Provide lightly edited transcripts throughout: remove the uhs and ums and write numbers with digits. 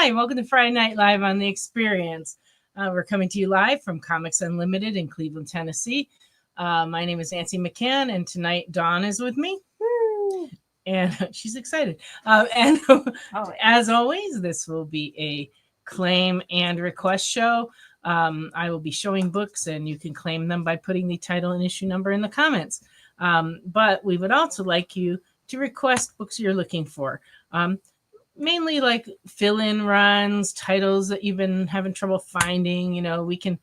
Hi, welcome to Friday Night Live on The Experience. We're coming to you live from Comics Unlimited in Cleveland, Tennessee. My name is Nancy McCann, and tonight Dawn is with me. Woo. And she's excited. As always, this will be a claim and request show. I will be showing books, and you can claim them by putting the title and issue number in the comments. But we would also like you to request books you're looking for. Mainly like fill-in runs, titles that you've been having trouble finding. You know, we can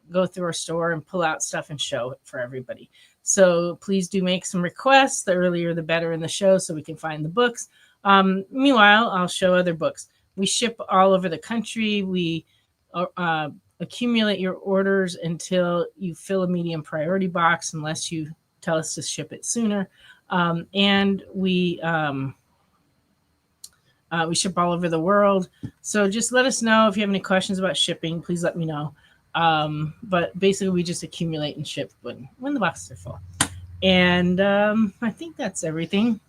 go through our store and pull out stuff and show it for everybody. So please do make some requests. The earlier the better in the show so we can find the books. Meanwhile, I'll show other books. We ship all over the country. We accumulate your orders until you fill a medium priority box unless you tell us to ship it sooner. And we ship all over the world. So just let us know if you have any questions about shipping. Please let me know. But basically, we just accumulate and ship when the boxes are full. And I think that's everything.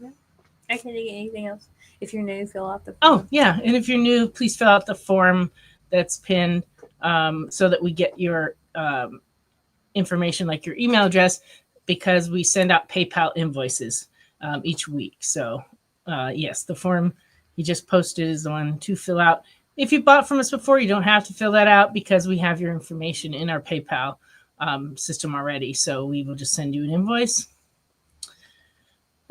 I can't get anything else. If you're new, fill out the form. Oh, yeah. And if you're new, please fill out the form that's pinned so that we get your information, like your email address, because we send out PayPal invoices each week. So, yes, the form you just posted is the one to fill out. If you bought from us before, you don't have to fill that out because we have your information in our PayPal system already. So we will just send you an invoice.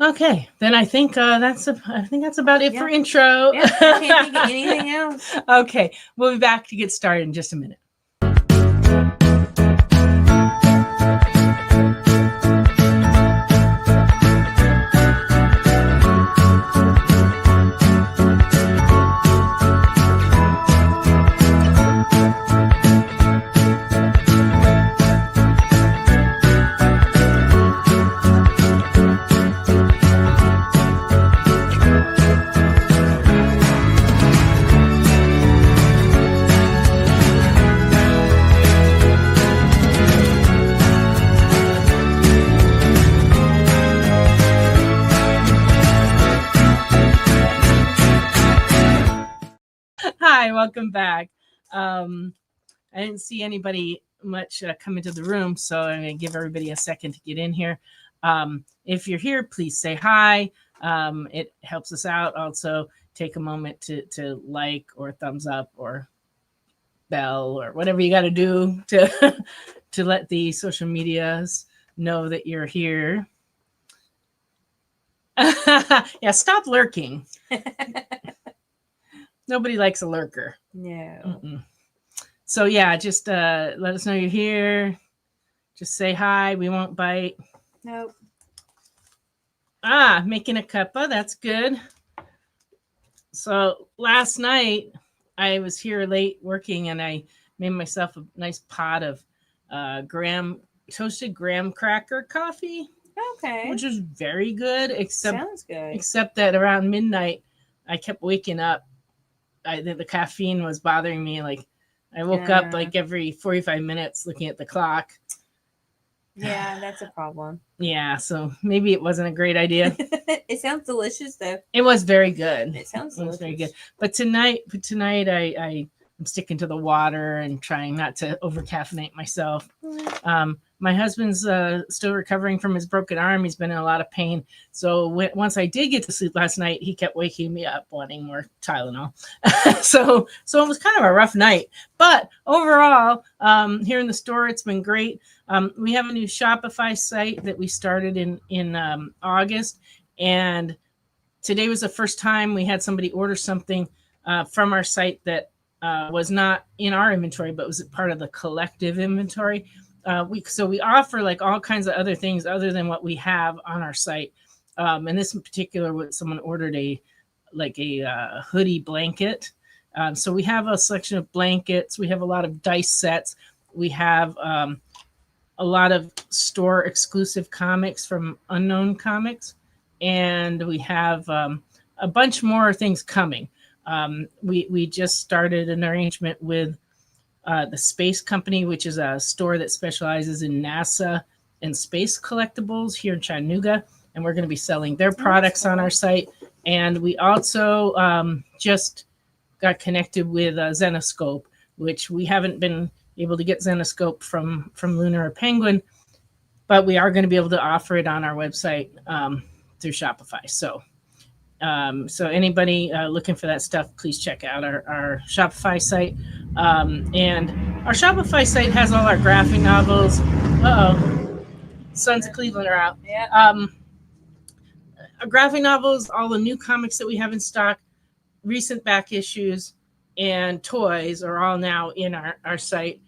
Okay, then I think that's about it for intro. Yeah, I can't think of anything else. Okay, we'll be back to get started in just a minute. Hi, welcome back. I didn't see anybody much come into the room, so I'm going to give everybody a second to get in here. If you're here, please say hi. It helps us out. Also, take a moment to like or thumbs up or bell or whatever you got to do to let the social medias know that you're here. Yeah, stop lurking. Nobody likes a lurker. No. Mm-mm. So yeah, just let us know you're here. Just say hi. We won't bite. Nope. Making a cuppa. That's good. So last night I was here late working and I made myself a nice pot of toasted graham cracker coffee. Okay. Which is very good. Sounds good. Except that around midnight I kept waking up. The caffeine was bothering me. Like I woke up like every 45 minutes looking at the clock. Yeah, that's a problem. Yeah, so maybe it wasn't a great idea. It sounds delicious though. It was very good. It sounds delicious. It was very good. But tonight I'm sticking to the water and trying not to over caffeinate myself. My husband's still recovering from his broken arm. He's been in a lot of pain. So once I did get to sleep last night, he kept waking me up wanting more Tylenol. so it was kind of a rough night. But overall, here in the store, it's been great. We have a new Shopify site that we started in August. And today was the first time we had somebody order something from our site that was not in our inventory, but was part of the collective inventory. We offer like all kinds of other things other than what we have on our site. And this in particular, someone ordered a hoodie blanket. So we have a selection of blankets. We have a lot of dice sets. We have a lot of store exclusive comics from Unknown Comics. And we have a bunch more things coming. We just started an arrangement with the Space Company, which is a store that specializes in NASA and space collectibles here in Chattanooga. And we're going to be selling their products on our site. And we also just got connected with Zenoscope, which we haven't been able to get Zenoscope from Lunar or Penguin, but we are going to be able to offer it on our website through Shopify. So anybody looking for that stuff, please check out our Shopify site. And our Shopify site has all our graphic novels. Sons of Cleveland are out. Yeah. Our graphic novels, all the new comics that we have in stock, recent back issues, and toys are all now in our site.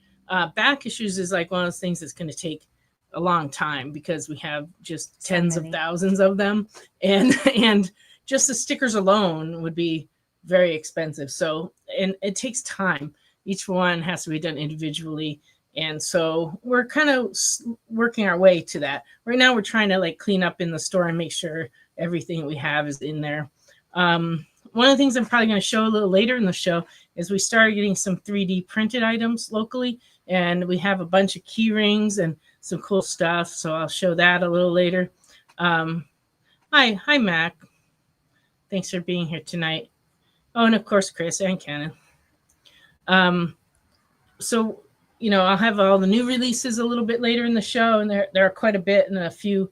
Back issues is like one of those things that's going to take a long time because we have just tens of thousands of them, and just the stickers alone would be very expensive. So, and it takes time. Each one has to be done individually. And so we're kind of working our way to that. Right now, we're trying to like clean up in the store and make sure everything we have is in there. One of the things I'm probably going to show a little later in the show is we started getting some 3D printed items locally, and we have a bunch of key rings and some cool stuff. So I'll show that a little later. Hi, Mac. Thanks for being here tonight. Oh, and of course, Chris and Cannon. So, I'll have all the new releases a little bit later in the show, and there are quite a bit and a few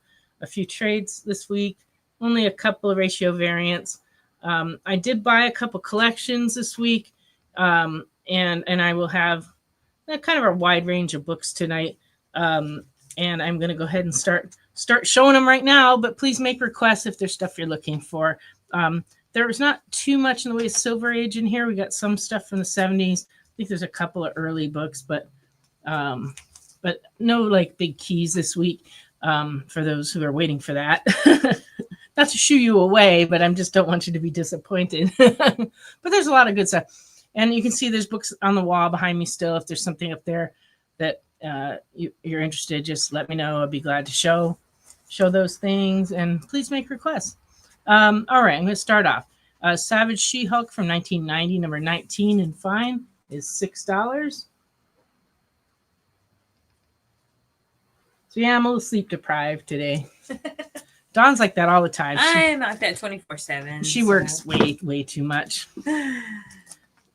trades this week. Only a couple of ratio variants. I did buy a couple collections this week, and I will have kind of a wide range of books tonight. And I'm going to go ahead and start showing them right now. But please make requests if there's stuff you're looking for. There was not too much in the way of Silver Age in here. We got some stuff from the 70s. I think there's a couple of early books, but no like big keys this week for those who are waiting for that. Not to shoo you away, but I just don't want you to be disappointed. But there's a lot of good stuff. And you can see there's books on the wall behind me still. If there's something up there that you're interested, just let me know. I'll be glad to show those things. And please make requests. All right, I'm going to start off. Savage She-Hulk from 1990, number 19 in fine, is $6. So yeah, I'm a little sleep deprived today. Dawn's like that all the time. I'm like that 24/7. She works way too much,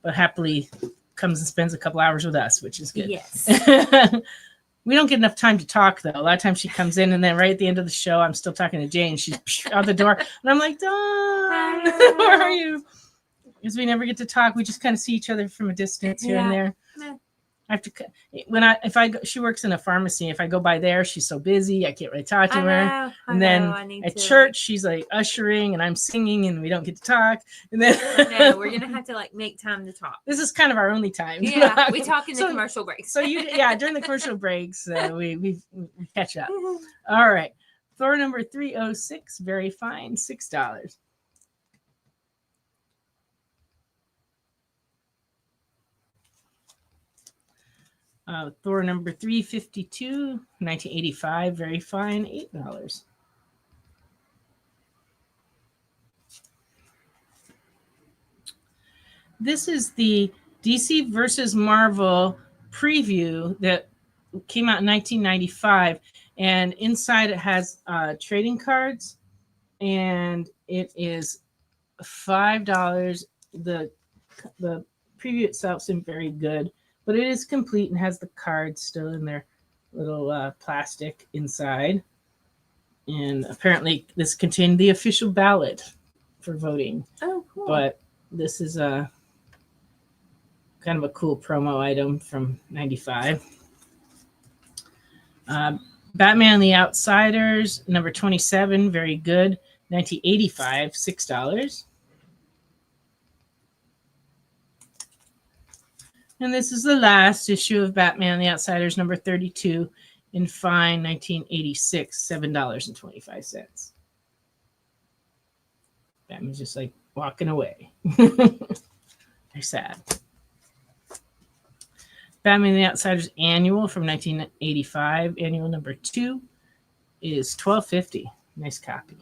but happily comes and spends a couple hours with us, which is good. Yes. We don't get enough time to talk though. A lot of times she comes in, and then right at the end of the show, I'm still talking to Jane. She's out the door, and I'm like, Dawn, where are you? Because we never get to talk. We just kind of see each other from a distance here and there. Yeah. I have to she works in a pharmacy. If I go by there, she's so busy I can't really talk to her. And then at church, she's like ushering and I'm singing and we don't get to talk. And then we're gonna have to like make time to talk. This is kind of our only time. Yeah, we talk in the commercial breaks. So during the commercial breaks, we catch up. All right, Thor number 306, very fine, $6. Thor number 352, 1985, very fine, $8. This is the DC versus Marvel preview that came out in 1995, and inside it has trading cards, and it is $5. The preview itself seemed very good, but it is complete and has the cards still in their little plastic inside. And apparently this contained the official ballot for voting. Oh, cool. But this is a kind of a cool promo item from 95. Batman and the Outsiders, number 27, very good. 1985, $6. And this is the last issue of Batman and the Outsiders, number 32, in fine, 1986, $7.25. Batman's just like walking away. They're sad. Batman and the Outsiders annual from 1985, annual number 2, is $12.50. Nice copy.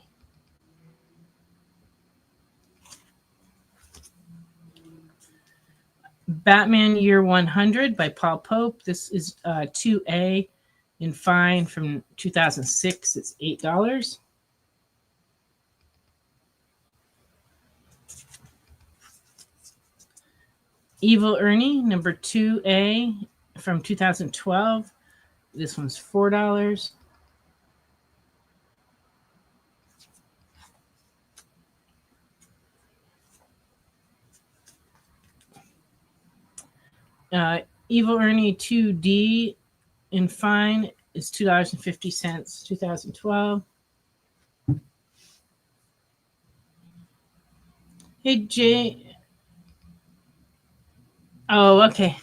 Batman Year 100 by Paul Pope. This is 2A in fine from 2006. It's $8. Evil Ernie number 2A from 2012. This one's $4. Evil Ernie 2D in fine is $2.50, 2012. Hey, Jay. Oh, okay.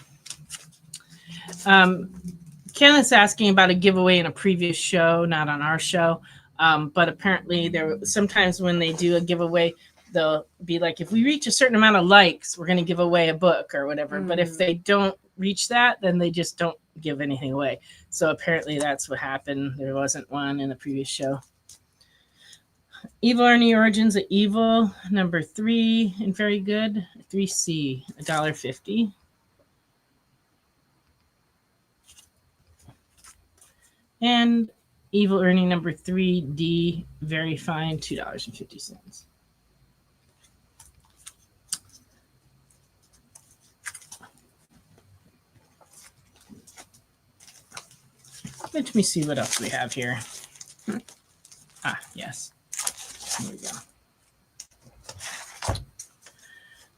Kenneth's asking about a giveaway in a previous show, not on our show. But apparently, sometimes when they do a giveaway, they'll be like, if we reach a certain amount of likes, we're going to give away a book or whatever. But if they don't reach that, then they just don't give anything away. So apparently, that's what happened. There wasn't one in the previous show. Evil Ernie Origins of Evil, number 3, and very good. 3C, $1.50. And Evil Ernie number 3D, very fine, $2.50. Let me see what else we have here. Ah, yes. Here we go.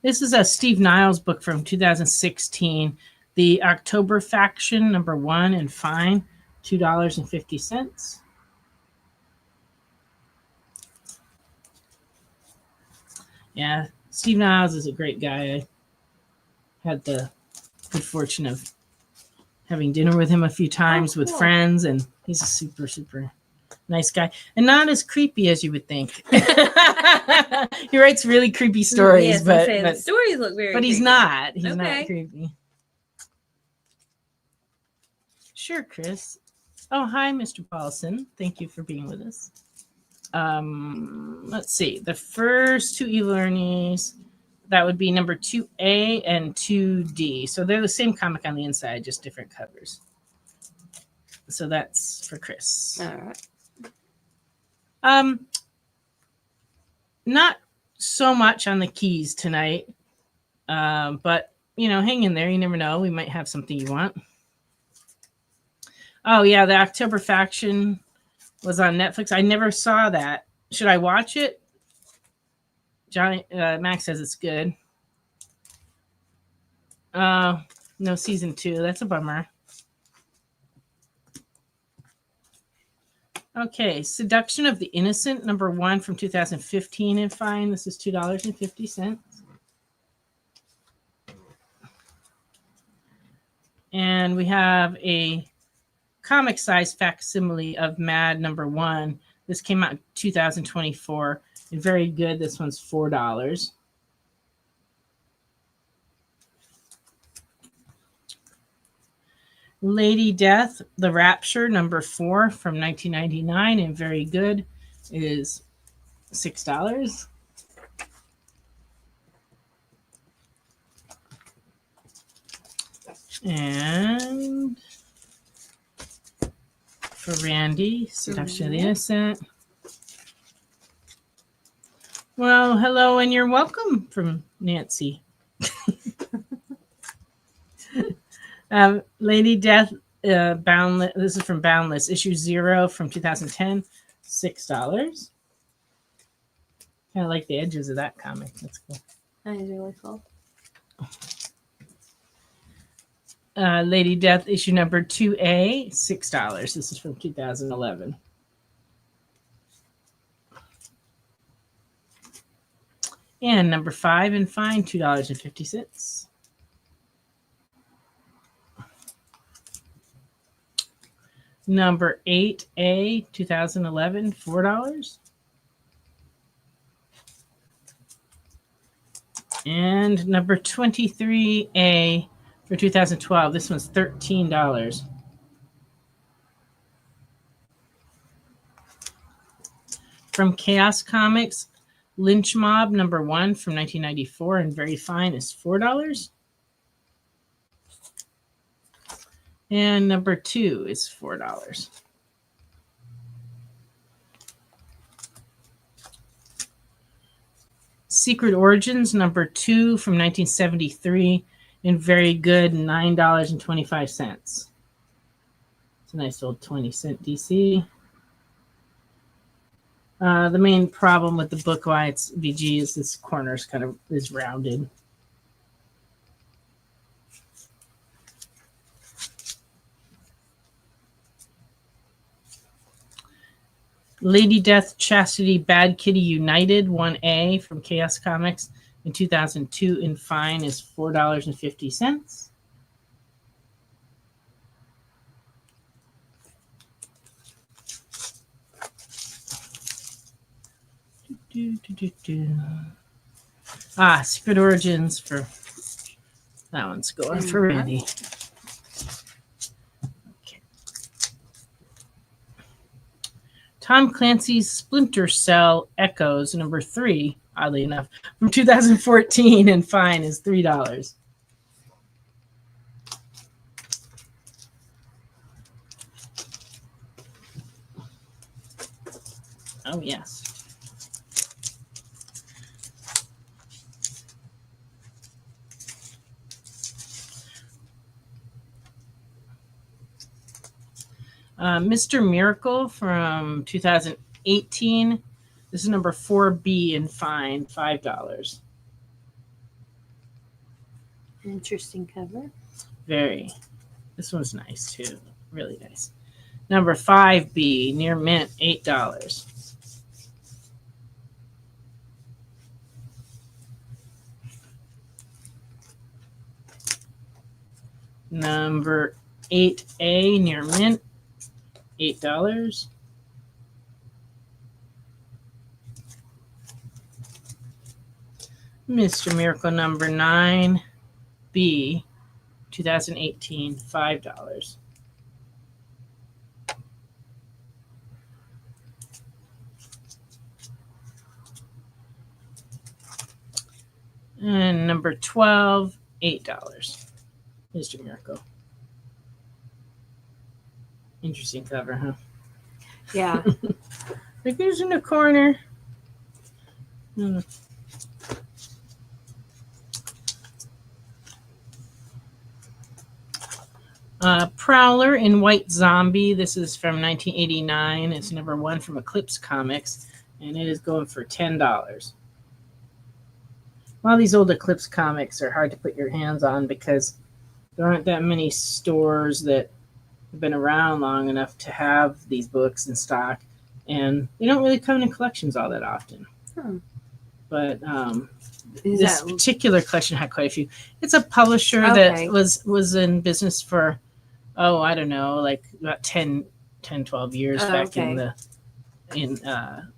This is a Steve Niles book from 2016. The October Faction, number 1 and fine, $2.50. Yeah, Steve Niles is a great guy. I had the good fortune of having dinner with him a few times with friends, and he's a super, super nice guy. And not as creepy as you would think. He writes really creepy stories, yes, but the stories look very but he's creepy. not. He's not creepy. Sure, Chris. Oh, hi, Mr. Paulson. Thank you for being with us. Let's see. The first 2 Evil Ernies, that would be number 2A and 2D. So they're the same comic on the inside, just different covers. So that's for Chris. All right. Not so much on the keys tonight, but hang in there. You never know. We might have something you want. Oh yeah, the October Faction was on Netflix. I never saw that. Should I watch it? Johnny Max says it's good. No season 2. That's a bummer. Okay, Seduction of the Innocent, number 1 from 2015 and fine. This is $2.50. And we have a comic size facsimile of Mad number 1. This came out in 2024. And very good. This one's $4. Lady Death, The Rapture, number 4 from 1999, and very good, is $6. And for Randy, Seduction of the Innocent. Well, hello and you're welcome from Nancy. Lady Death, Boundless. This is from Boundless, issue 0 from 2010, $6. Kind of like the edges of that comic. That's cool. That is really cool. Lady Death, issue number 2A, $6. This is from 2011. And number 5 and fine, $2.50. Number 8A, 2011, $4. And number 23A for 2012. This one's $13. From Chaos Comics, Lynch Mob number 1 from 1994 and very fine is $4. And number 2 is $4. Secret Origins number 2 from 1973 in very good, $9.25. It's a nice little 20-cent DC. The main problem with the book, why it's VG, is this corner is rounded. Lady Death, Chastity, Bad Kitty United 1A from Chaos Comics in 2002 in fine is $4.50. Secret Origins for that one's going for Randy. Okay. Tom Clancy's Splinter Cell Echoes number 3, oddly enough, from 2014 and fine is $3. Oh yes. Mr. Miracle from 2018. This is number 4B in fine, $5. Interesting cover. Very. This one's nice too. Really nice. Number 5B, near mint, $8. Number 8A, near mint, $8. Mr. Miracle number 9B, 2018, $5. And number 12, $8. Mr. Miracle. Interesting cover, huh? Yeah. Like there's in the corner. Prowler in White Zombie. This is from 1989. It's number 1 from Eclipse Comics, and it is going for $10. A lot of these old Eclipse comics are hard to put your hands on because there aren't that many stores that have been around long enough to have these books in stock, and they don't really come in collections all that often. But this particular collection had quite a few. It's a publisher that was in business for, I don't know, like about 10, 12 years back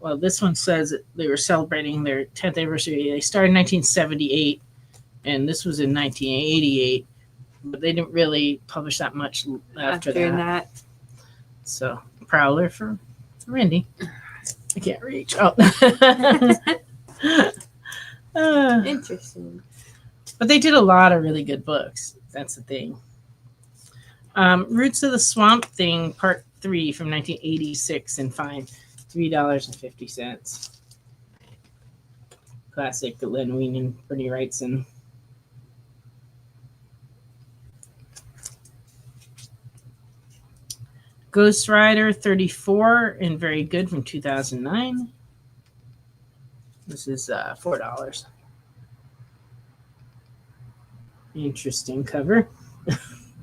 well, this one says that they were celebrating their 10th anniversary. They started in 1978, and this was in 1988. But they didn't really publish that much after that. So, Prowler for Randy. I can't reach. Oh. Interesting. But they did a lot of really good books. That's the thing. Roots of the Swamp Thing, Part 3 from 1986 and fine, $3.50. Classic Len Wein and Bernie Wrightson. Ghost Rider 34 and very good from 2009. This is $4. Interesting cover.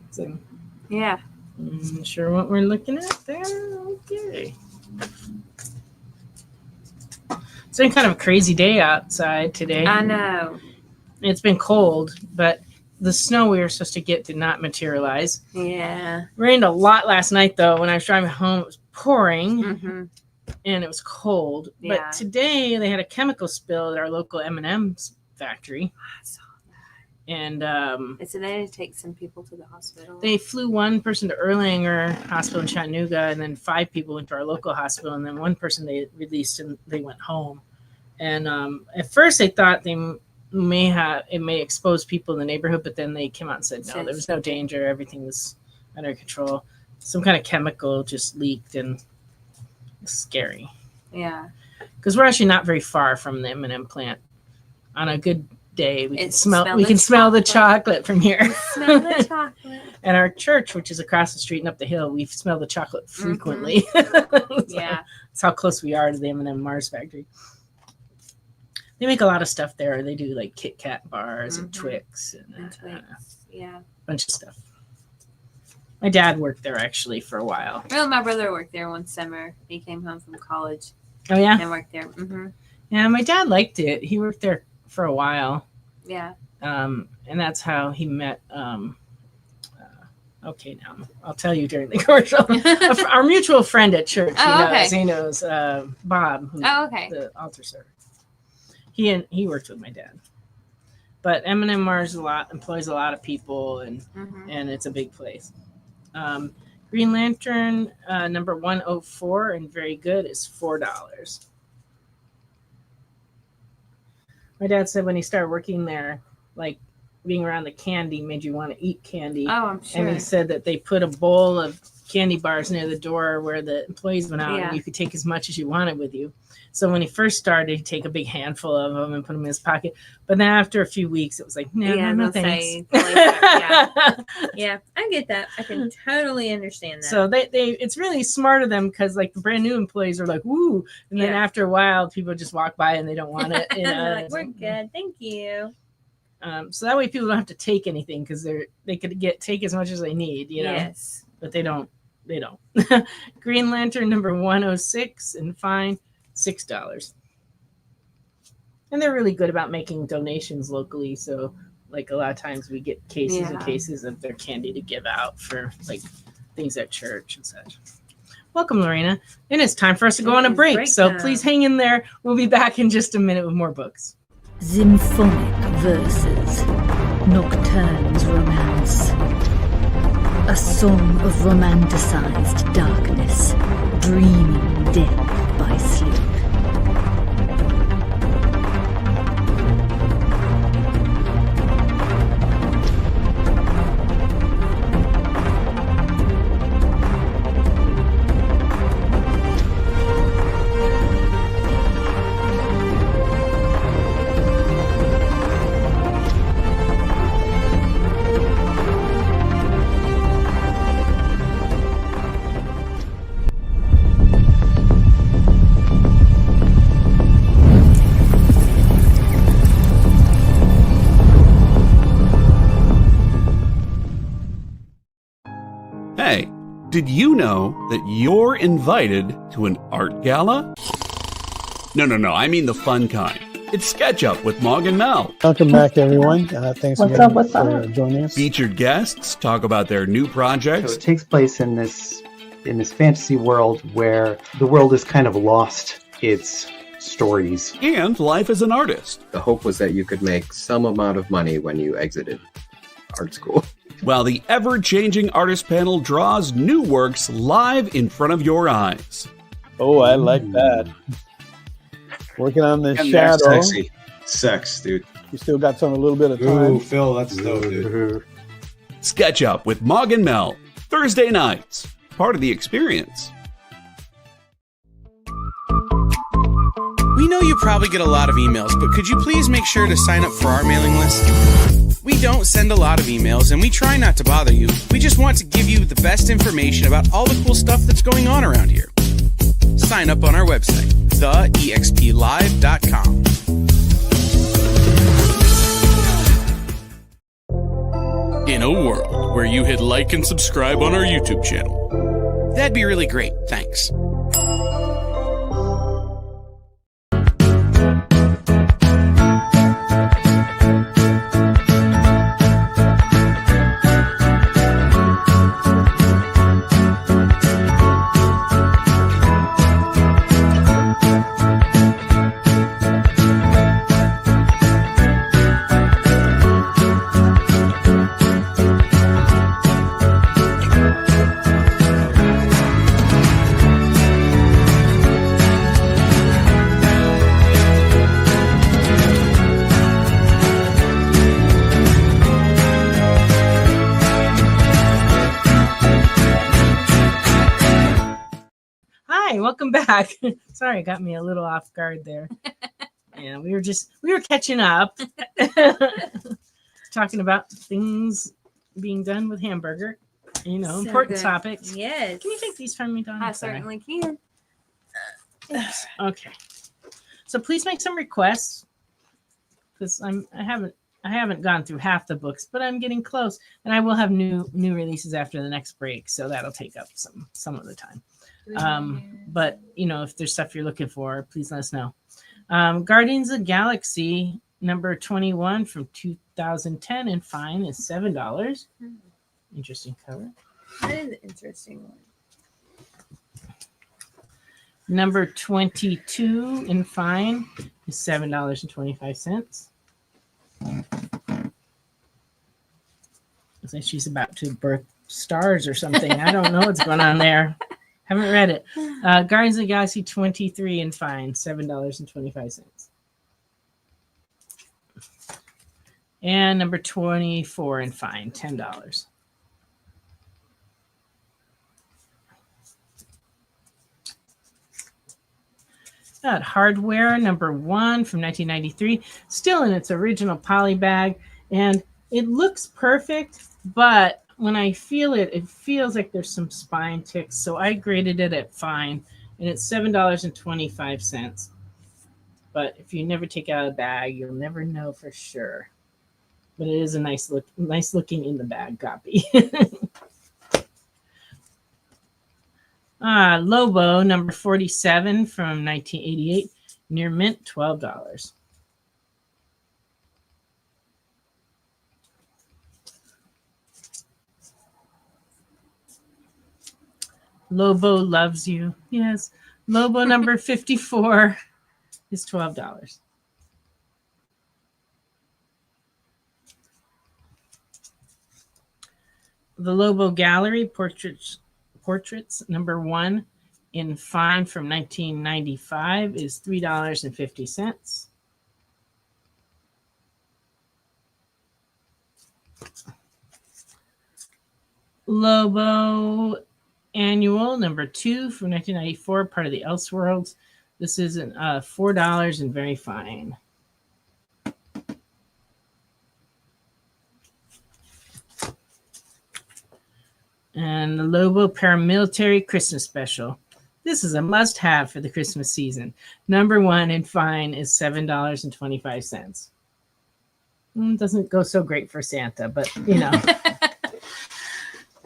So, yeah. Not sure what we're looking at there. Okay. It's been kind of a crazy day outside today. I know. It's been cold, but the snow we were supposed to get did not materialize. Yeah. Rained a lot last night, though. When I was driving home, it was pouring. Mm-hmm. And it was cold. Yeah. But today they had a chemical spill at our local M&M's factory. I saw that. And so they had to take some people to the hospital. They flew one person to Erlanger Hospital in Chattanooga, and then 5 people went to our local hospital, and then one person they released and they went home. And at first they thought it may expose people in the neighborhood, but then they came out and said no, there was no danger, everything was under control. Some kind of chemical just leaked, and it's scary. Yeah, because we're actually not very far from the M&M plant. On a good day. We It's can smell the chocolate from here. Smell the chocolate. And our church, which is across the street and up the hill, we smell the chocolate frequently. Yeah. That's how close we are to the M&M Mars factory. They make a lot of stuff there. They do like Kit Kat bars and Twix and Yeah. a bunch of stuff. My dad worked there actually for a while. Well, my brother worked there one summer. He came home from college. Oh yeah, and worked there. Yeah, my dad liked it. He worked there for a while. Yeah. And that's how he met. Okay, now I'll tell you during the commercial. Our mutual friend at church. He knows Bob. The altar server. He worked with my dad. But M&M Mars employs a lot of people, and it's a big place. Green Lantern number 104 and very good is $4. My dad said when he started working there, like being around the candy made you want to eat candy. Oh, I'm sure. And he said that they put a bowl of candy bars near the door where the employees went out, and you could take as much as you wanted with you. So when he first started, he'd take a big handful of them and put them in his pocket. But then after a few weeks, it was like, no thanks. Yeah, I get that. I can totally understand that. So it's really smart of them because like the brand new employees are like, woo. And then after a while, people just walk by and they don't want it. They're like, we're good. Thank you. So that way people don't have to take anything because they could take as much as they need, Yes. But they don't. Green Lantern number 106 and fine. $6. And they're really good about making donations locally. So like a lot of times we get cases and cases of their candy to give out for like things at church and such. Welcome, Lorena. And it's time for us to go on a break. So please hang in there. We'll be back in just a minute with more books. Symphonic verses, Nocturne's romance. A song of romanticized darkness, dreaming death by sleep. Hey, did you know that you're invited to an art gala? No, I mean the fun kind. It's Sketch Up with Mog and Mel. Welcome back, everyone. Thanks again for joining us. Featured guests talk about their new projects. So it takes place in this fantasy world where the world has kind of lost its stories. And life as an artist. The hope was that you could make some amount of money when you exited art school. While the ever-changing artist panel draws new works live in front of your eyes. Oh, I like that. Working on the And shadow. Sexy. Sex, dude. You still got a little bit of time. Ooh, Phil, that's dope, dude. Sketch Up with Mog and Mel. Thursday nights. Part of the experience. We know you probably get a lot of emails, but could you please make sure to sign up for our mailing list? We don't send a lot of emails, and we try not to bother you. We just want to give you the best information about all the cool stuff that's going on around here. Sign up on our website, theexplive.com. In a world where you hit like and subscribe on our YouTube channel, that'd be really great. Thanks. Welcome back. Sorry, got me a little off guard there. Yeah, we were catching up. Talking about things being done with hamburger. You know, So important good. topics. Yes. Can you take these from me, Dawn? I I'm sorry. certainly can. Okay. So please make some requests because I haven't gone through half the books, but I'm getting close, and I will have new releases after the next break, so that'll take up some of the time. But you know, if there's stuff you're looking for, please let us know. Guardians of the Galaxy number 21 from 2010 and fine is $7. Interesting cover. That is an interesting one. Number 22 in fine is $7.25. Looks like she's about to birth stars or something. I don't know what's going on there. Haven't read it. Guardians of the Galaxy 23 in fine, $7.25. And number 24 in fine, $10. Got Hardware number 1 from 1993, still in its original poly bag, and it looks perfect, but when I feel it, it feels like there's some spine ticks, so I graded it at fine, and it's $7.25. But if you never take out a bag, you'll never know for sure. But it is a nice looking in the bag copy. Lobo number 47 from 1988, near mint, $12. Lobo Loves You. Yes. Lobo number 54 is $12. The Lobo Gallery Portraits number 1 in fine from 1995 is $3.50. Lobo Annual number 2 from 1994, part of the Elseworlds. This is $4 and very fine. And the Lobo Paramilitary Christmas Special. This is a must-have for the Christmas season. Number 1 in fine is $7.25. Doesn't go so great for Santa, but you know.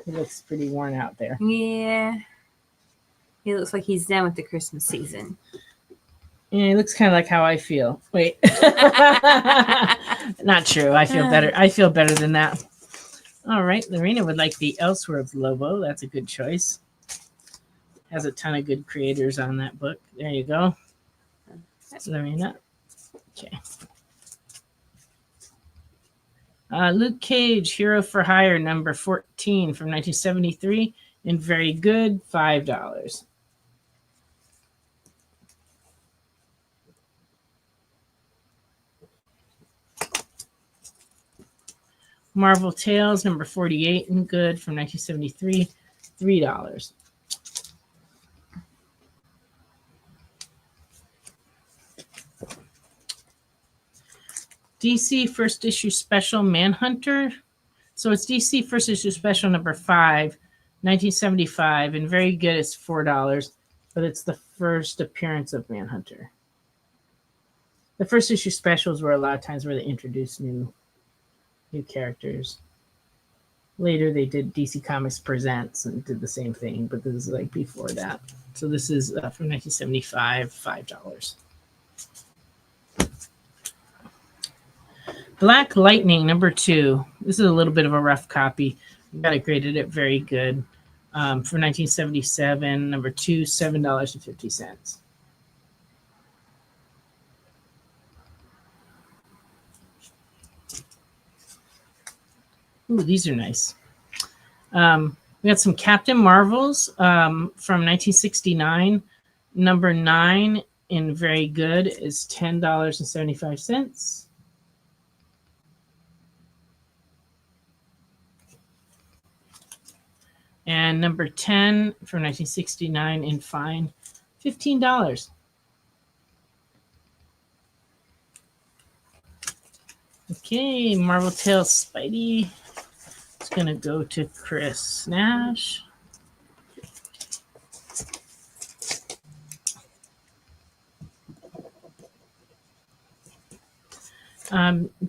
He looks pretty worn out there. Yeah. He looks like he's done with the Christmas season. Yeah, he looks kind of like how I feel. Wait. Not true. I feel better. I feel better than that. All right. Lorena would like the Elseworlds Lobo. That's a good choice. Has a ton of good creators on that book. There you go. Lorena. Okay. Luke Cage, Hero for Hire, number 14 from 1973, and very good, $5. Marvel Tales, number 48, and good from 1973, $3. DC First Issue Special Manhunter. So it's DC First Issue Special number 5, 1975, and very good. It's $4, but it's the first appearance of Manhunter. The first issue specials were a lot of times where they introduced new characters. Later they did DC Comics Presents and did the same thing, but this is like before that. So this is from 1975, $5. Black Lightning, number 2. This is a little bit of a rough copy. Got it graded at very good. For 1977, number 2, $7.50. Ooh, these are nice. We got some Captain Marvels from 1969. Number 9 in very good is $10.75. And number 10 from 1969 in fine, $15. Okay, Marvel Tales Spidey. It's going to go to Chris Nash.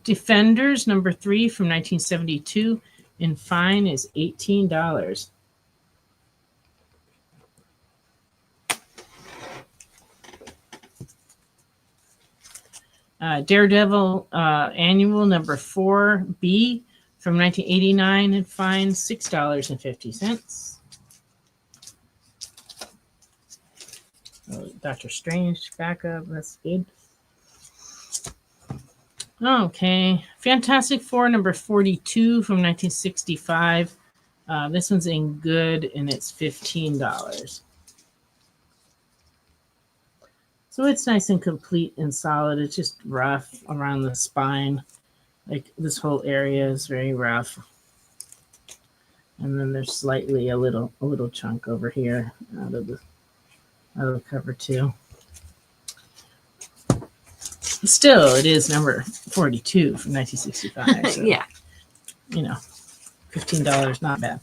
Defenders number 3 from 1972 in fine is $18. Daredevil annual number 4B from 1989 and fine $6.50. Doctor Strange backup, that's good. Okay, Fantastic Four number 42 from 1965. This one's in good and it's $15. So it's nice and complete and solid. It's just rough around the spine. Like this whole area is very rough. And then there's slightly a little chunk over here out of the cover too. Still, it is number 42 from 1965. So, yeah. You know, $15, not bad.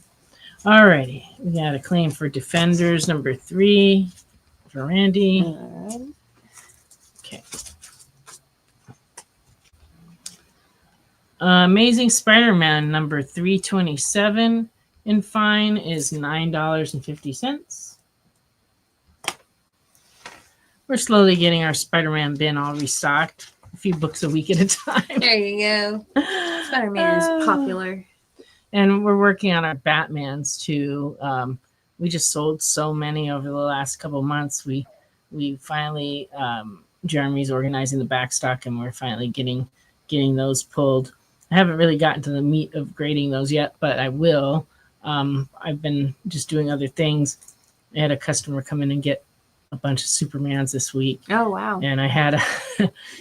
Alrighty, we got a claim for Defenders number 3 for Randy. Okay. Amazing Spider-Man number 327 in fine is $9.50. We're slowly getting our Spider-Man bin all restocked. A few books a week at a time. There you go. Spider-Man is popular. And we're working on our Batmans too. We just sold so many over the last couple of months. We finally, Jeremy's organizing the back stock and we're finally getting those pulled. I haven't really gotten to the meat of grading those yet, but I will. I've been just doing other things. I had a customer come in and get a bunch of Supermans this week. Oh, wow. And I had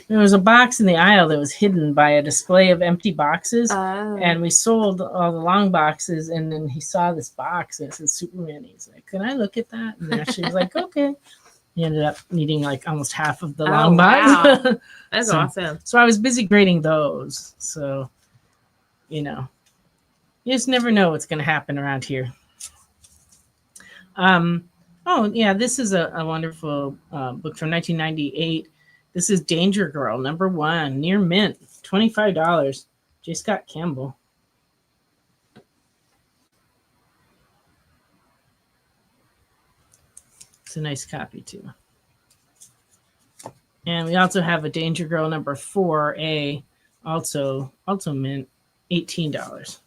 there was a box in the aisle that was hidden by a display of empty boxes. And we sold all the long boxes. And then he saw this box and it says Superman. He's like, can I look at that? And she was like, okay. He ended up needing like almost half of the long box. Wow. That's awesome. So I was busy grading those. So, you know, you just never know what's going to happen around here. Oh, yeah, this is a wonderful book from 1998. This is Danger Girl, number 1, near mint, $25. J. Scott Campbell. It's a nice copy, too. And we also have a Danger Girl number 4A, also mint, $18.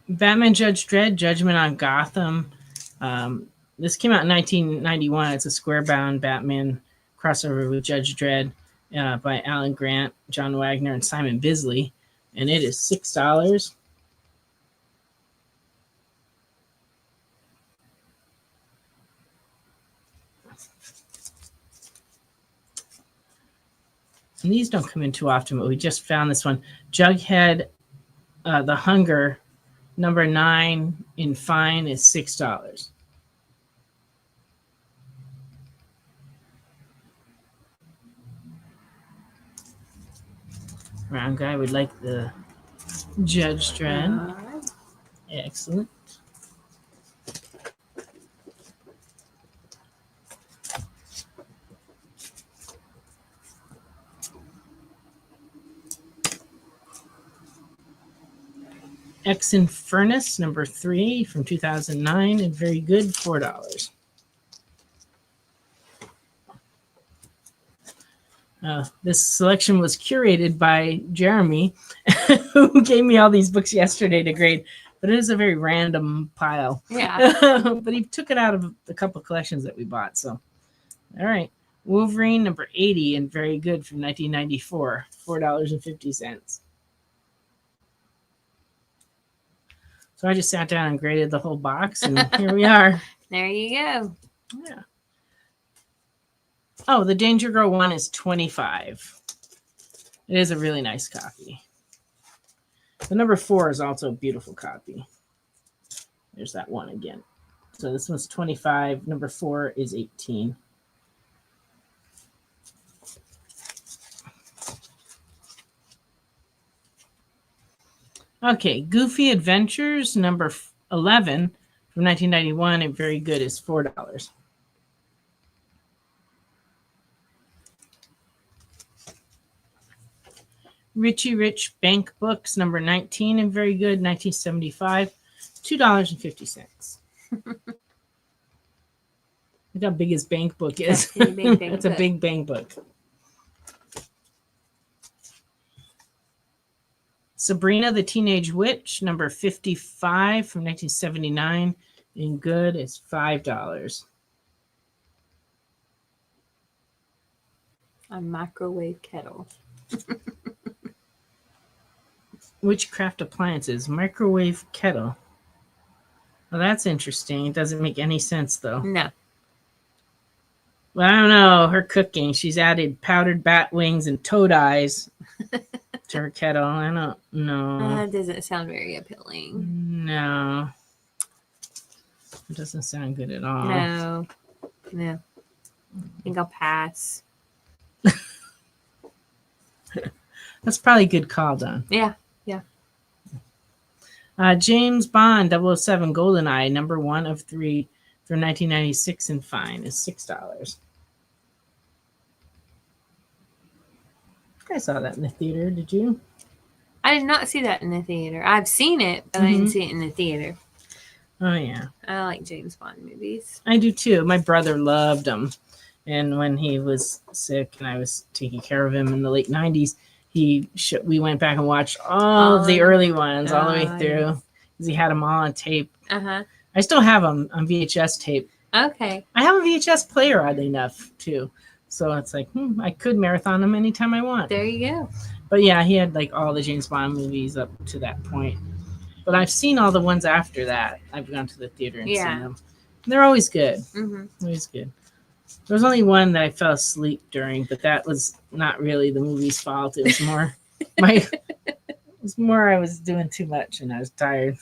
Batman Judge Dredd, Judgment on Gotham. This came out in 1991. It's a square-bound Batman crossover with Judge Dredd by Alan Grant, John Wagner, and Simon Bisley. And it is $6. And these don't come in too often, but we just found this one. Jughead, The Hunger, number 9 in fine is $6. Round guy would like the Judge Dredd. Excellent. Ex Infernus, number 3 from 2009, and very good, $4. This selection was curated by Jeremy, who gave me all these books yesterday to grade, but it is a very random pile. Yeah. But he took it out of a couple collections that we bought. So, all right. Wolverine, number 80, and very good from 1994, $4.50. So I just sat down and graded the whole box, and here we are. There you go. Yeah. Oh, the Danger Girl one is $25. It is a really nice copy. The number 4 is also a beautiful copy. There's that one again. So this one's 25. Number 4 is 18. Okay, Goofy Adventures, number 11 from 1991, and very good is $4. Richie Rich Bank Books, number 19, and very good, 1975, $2.50. Look how big his bank book is. That's a big bank That's a book. big bank book. Sabrina the Teenage Witch, number 55 from 1979, and good is $5. A microwave kettle. Witchcraft Appliances, microwave kettle. Well, that's interesting. It doesn't make any sense, though. No. Well, I don't know. Her cooking, she's added powdered bat wings and toad eyes to her kettle. I don't know. That doesn't sound very appealing. No. It doesn't sound good at all. No. I think I'll pass. That's probably a good call, Don. Yeah. James Bond 007 GoldenEye, number 1 of 3 from 1996, and fine is $6. I saw that in the theater. Did you? I did not see that in the theater. I've seen it, but I didn't see it in the theater. Oh, yeah. I like James Bond movies. I do too. My brother loved them. And when he was sick and I was taking care of him in the late 90s, we went back and watched all of the early ones all the way through. Because he had them all on tape. Uh-huh. I still have them on VHS tape. Okay. I have a VHS player, oddly enough, too. So it's like, I could marathon them anytime I want. There you go. But yeah, he had like all the James Bond movies up to that point. But I've seen all the ones after that. I've gone to the theater and seen them. They're always good. Mm-hmm. Always good. There was only one that I fell asleep during, but that was not really the movie's fault. It was more I was doing too much and I was tired.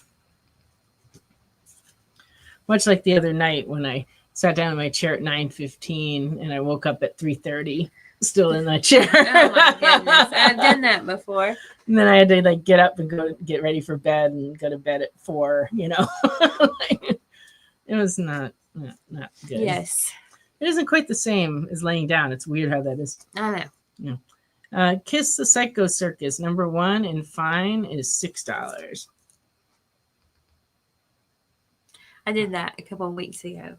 Much like the other night when I sat down in my chair at 9:15 and I woke up at 3:30, still in that chair. Oh my goodness. I've done that before. And then I had to get up and go get ready for bed and go to bed at 4, It was not good. Yes. It isn't quite the same as laying down. It's weird how that is. I know. Kiss the Psycho Circus, number 1 and fine is $6. I did that a couple of weeks ago.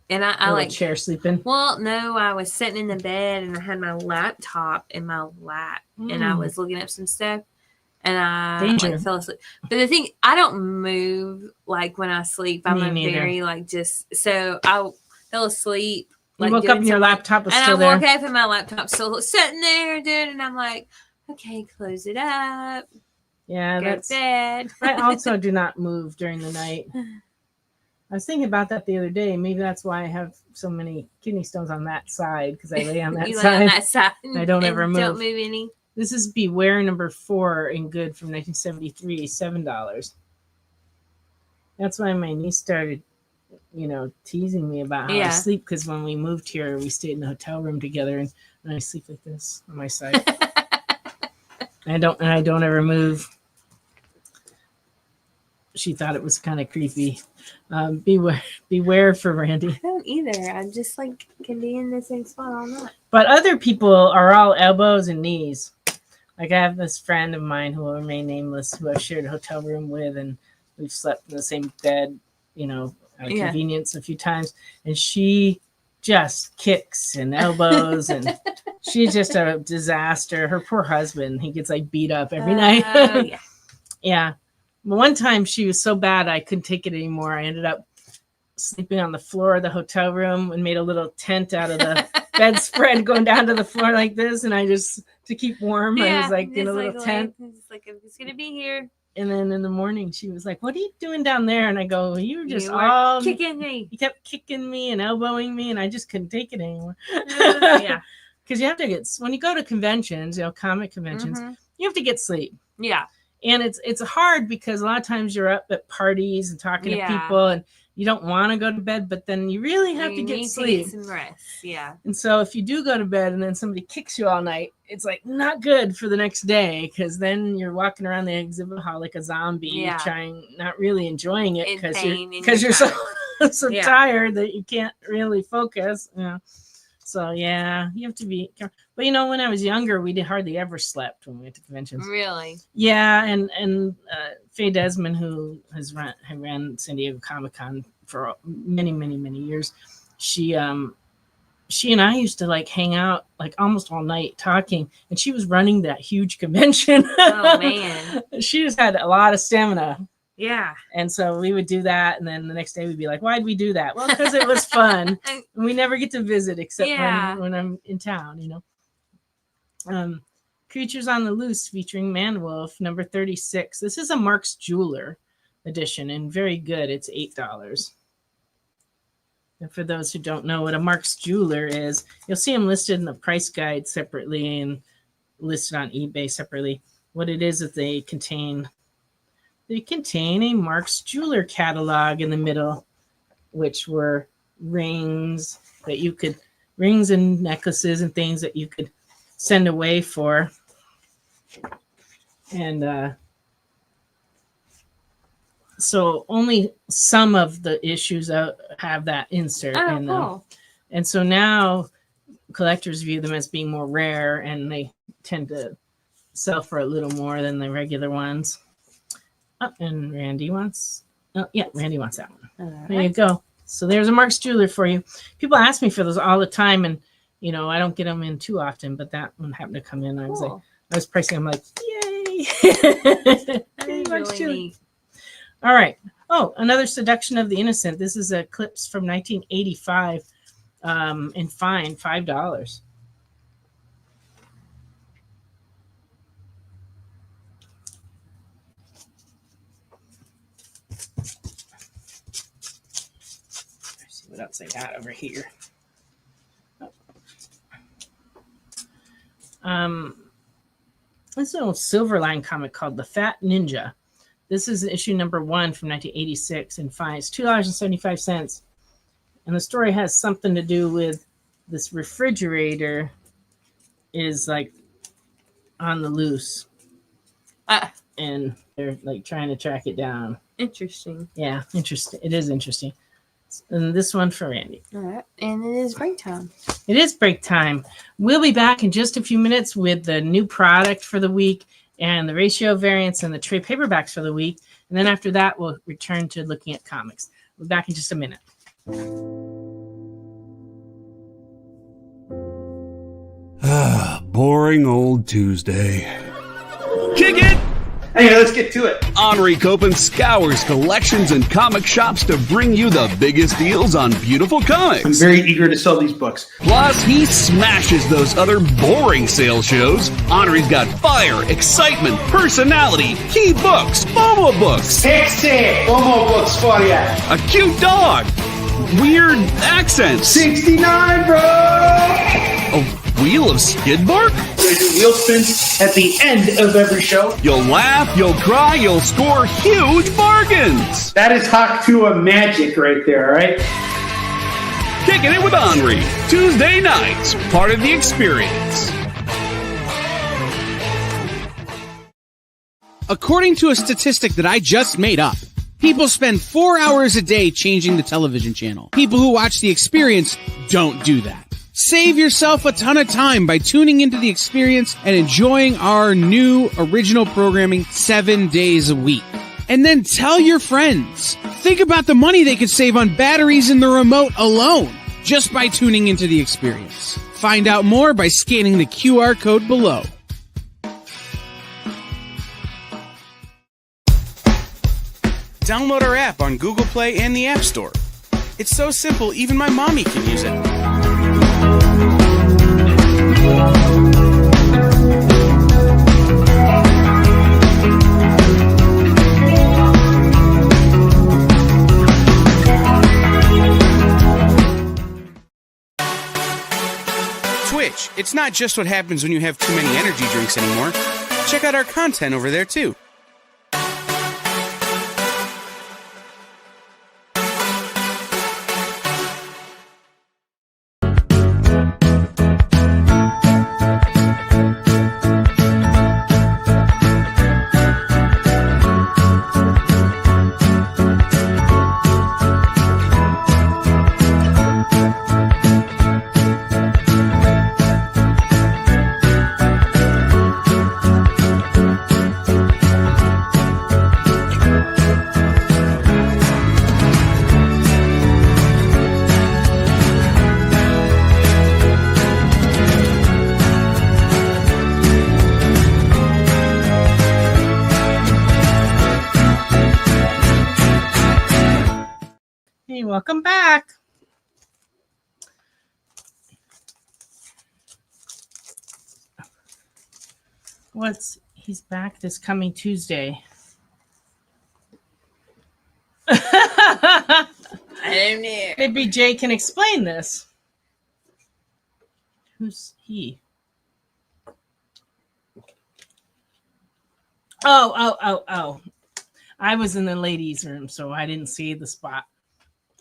And I like chair sleeping. Well, no, I was sitting in the bed and I had my laptop in my lap and I was looking up some stuff and I fell asleep. But the thing, I don't move like when I sleep. I'm very so I fell asleep. You woke up and your laptop was still there. there. And I woke up and my laptop's still sitting there, dude. And I'm like, okay, close it up. Yeah, go to bed. I also do not move during the night. I was thinking about that the other day. Maybe that's why I have so many kidney stones on that side, because I lay on that side. Lay on that side. I don't ever move. Don't move any. This is Beware number 4 in good from 1973, $7. That's why my niece started, teasing me about how I sleep, because when we moved here, we stayed in the hotel room together, and I sleep like this on my side. I don't ever move. She thought it was kind of creepy. Beware for Randy. I don't either. I just can be in the same spot all night. But other people are all elbows and knees. Like I have this friend of mine who will remain nameless, who I've shared a hotel room with, and we've slept in the same bed, out of convenience a few times. And she just kicks and elbows, and she's just a disaster. Her poor husband, he gets beat up every night. Yeah. One time she was so bad I couldn't take it anymore. I ended up sleeping on the floor of the hotel room and made a little tent out of the bedspread going down to the floor like this. And I just, to keep warm, I was in a little tent. It's I'm just going to be here. And then in the morning she was like, "What are you doing down there?" And I go, well, you were just kicking me. You kept kicking me and elbowing me and I just couldn't take it anymore. Yeah. Because you have to when you go to conventions, comic conventions, you have to get sleep. Yeah. And it's hard because a lot of times you're up at parties and talking to people, and you don't want to go to bed, but then you really have to get sleep. Some rest. Yeah. And so if you do go to bed and then somebody kicks you all night, it's like not good for the next day, because then you're walking around the exhibit hall like a zombie, not really enjoying it because you're so tired that you can't really focus. So yeah, you have to be careful. But when I was younger, we hardly ever slept when we went to conventions. Really? Yeah, and Faye Desmond, who ran San Diego Comic-Con for many, many, many years, she and I used to like hang out like almost all night talking, and she was running that huge convention. Oh man. She just had a lot of stamina. Yeah. And so we would do that, and then the next day we'd be like, why'd we do that? Well, because it was fun. And we never get to visit except when I'm in town, Creatures on the Loose featuring Man-Wolf, number 36. This is a Mark's Jeweler edition, and very good. It's $8. And for those who don't know what a Mark's Jeweler is, you'll see them listed in the price guide separately and listed on eBay separately. What it is they contain a Mark's Jeweler catalog in the middle, which were rings and necklaces and things that you could send away for. And so only some of the issues have that insert in them. Cool. And so now collectors view them as being more rare, and they tend to sell for a little more than the regular ones. And Randy wants that one. There you go. So there's a Mark's Jeweler for you. People ask me for those all the time, and I don't get them in too often, but that one happened to come in. I was pricing. I'm like, yay! Hey, Mark's Jeweler. All right. Oh, another Seduction of the Innocent. This is a clips from 1985, and fine, $5. What else I got over here? This is an old Silverline comic called The Fat Ninja. This is issue number 1 from 1986 and fine. It's $2.75. And the story has something to do with this refrigerator is like on the loose. And they're like trying to track it down. Interesting. Yeah, interesting. It is interesting. And this one for Randy. All right. And it is break time. It is break time. We'll be back in just a few minutes with the new product for the week and the ratio variants and the trade paperbacks for the week. And then after that, we'll return to looking at comics. We'll be back in just a minute. Boring old Tuesday. Kick it! Hey, let's get to it. Henri Copen scours collections and comic shops to bring you the biggest deals on beautiful comics. I'm very eager to sell these books. Plus, he smashes those other boring sales shows. Henri's got fire, excitement, personality, key books, Momo books. Sexy Momo books for you. A cute dog. Weird accents. 69, bro! A wheel of skid bark? They do wheel spins at the end of every show. You'll laugh, you'll cry, you'll score huge bargains. That is Haktua magic right there, all right? Kicking it with Henri. Tuesday nights. Part of the experience. According to a statistic that I just made up, people spend 4 hours a day changing the television channel. People who watch The Experience don't do that. Save yourself a ton of time by tuning into The Experience and enjoying our new original programming 7 days a week. And then tell your friends. Think about the money they could save on batteries in the remote alone just by tuning into The Experience. Find out more by scanning the QR code below. Download our app on Google Play and the App Store. It's so simple, even my mommy can use it. Twitch, it's not just what happens when you have too many energy drinks anymore. Check out our content over there, too. Welcome back. He's back this coming Tuesday. I don't know. Maybe Jay can explain this. Who's he? Oh. I was in the ladies' room, so I didn't see the spot.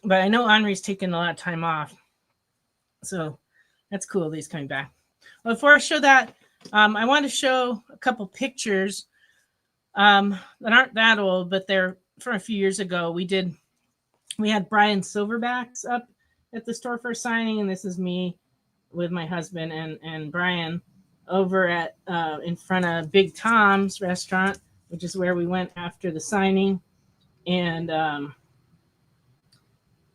But I know Henri's taking a lot of time off. So that's cool that he's coming back. Well, before I show that, I want to show a couple pictures that aren't that old, but they're from a few years ago. We had Brian Silverbacks up at the store for signing, and this is me with my husband and Brian over at in front of Big Tom's restaurant, which is where we went after the signing. And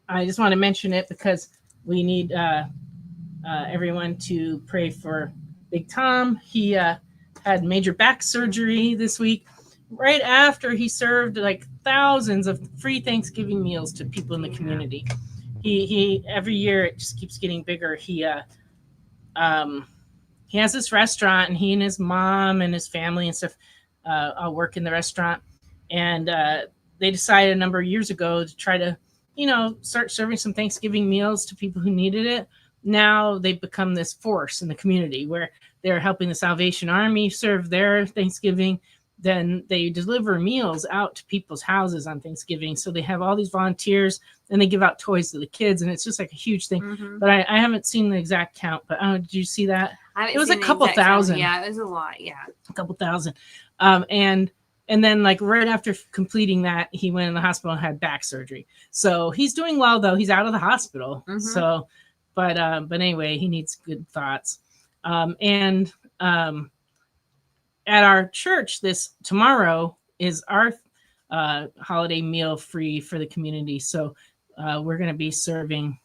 I just want to mention it because we need everyone to pray for Big Tom. He had major back surgery this week, right after he served like thousands of free Thanksgiving meals to people in the community. He every year it just keeps getting bigger. He has this restaurant, and he and his mom and his family and stuff all work in the restaurant. And they decided a number of years ago to try to, start serving some Thanksgiving meals to people who needed it. Now they've become this force in the community where they're helping the Salvation Army serve their Thanksgiving. Then they deliver meals out to people's houses on Thanksgiving. So they have all these volunteers, and they give out toys to the kids, and it's just like a huge thing. Mm-hmm. But I haven't seen the exact count. But did you see that? It was a couple thousand. Yeah, it was a lot. Yeah, a couple thousand. And then like right after completing that, he went in the hospital and had back surgery. So he's doing well, though. He's out of the hospital. Mm-hmm. So, but anyway, he needs good thoughts. At our church tomorrow is our holiday meal free for the community. So we're going to be serving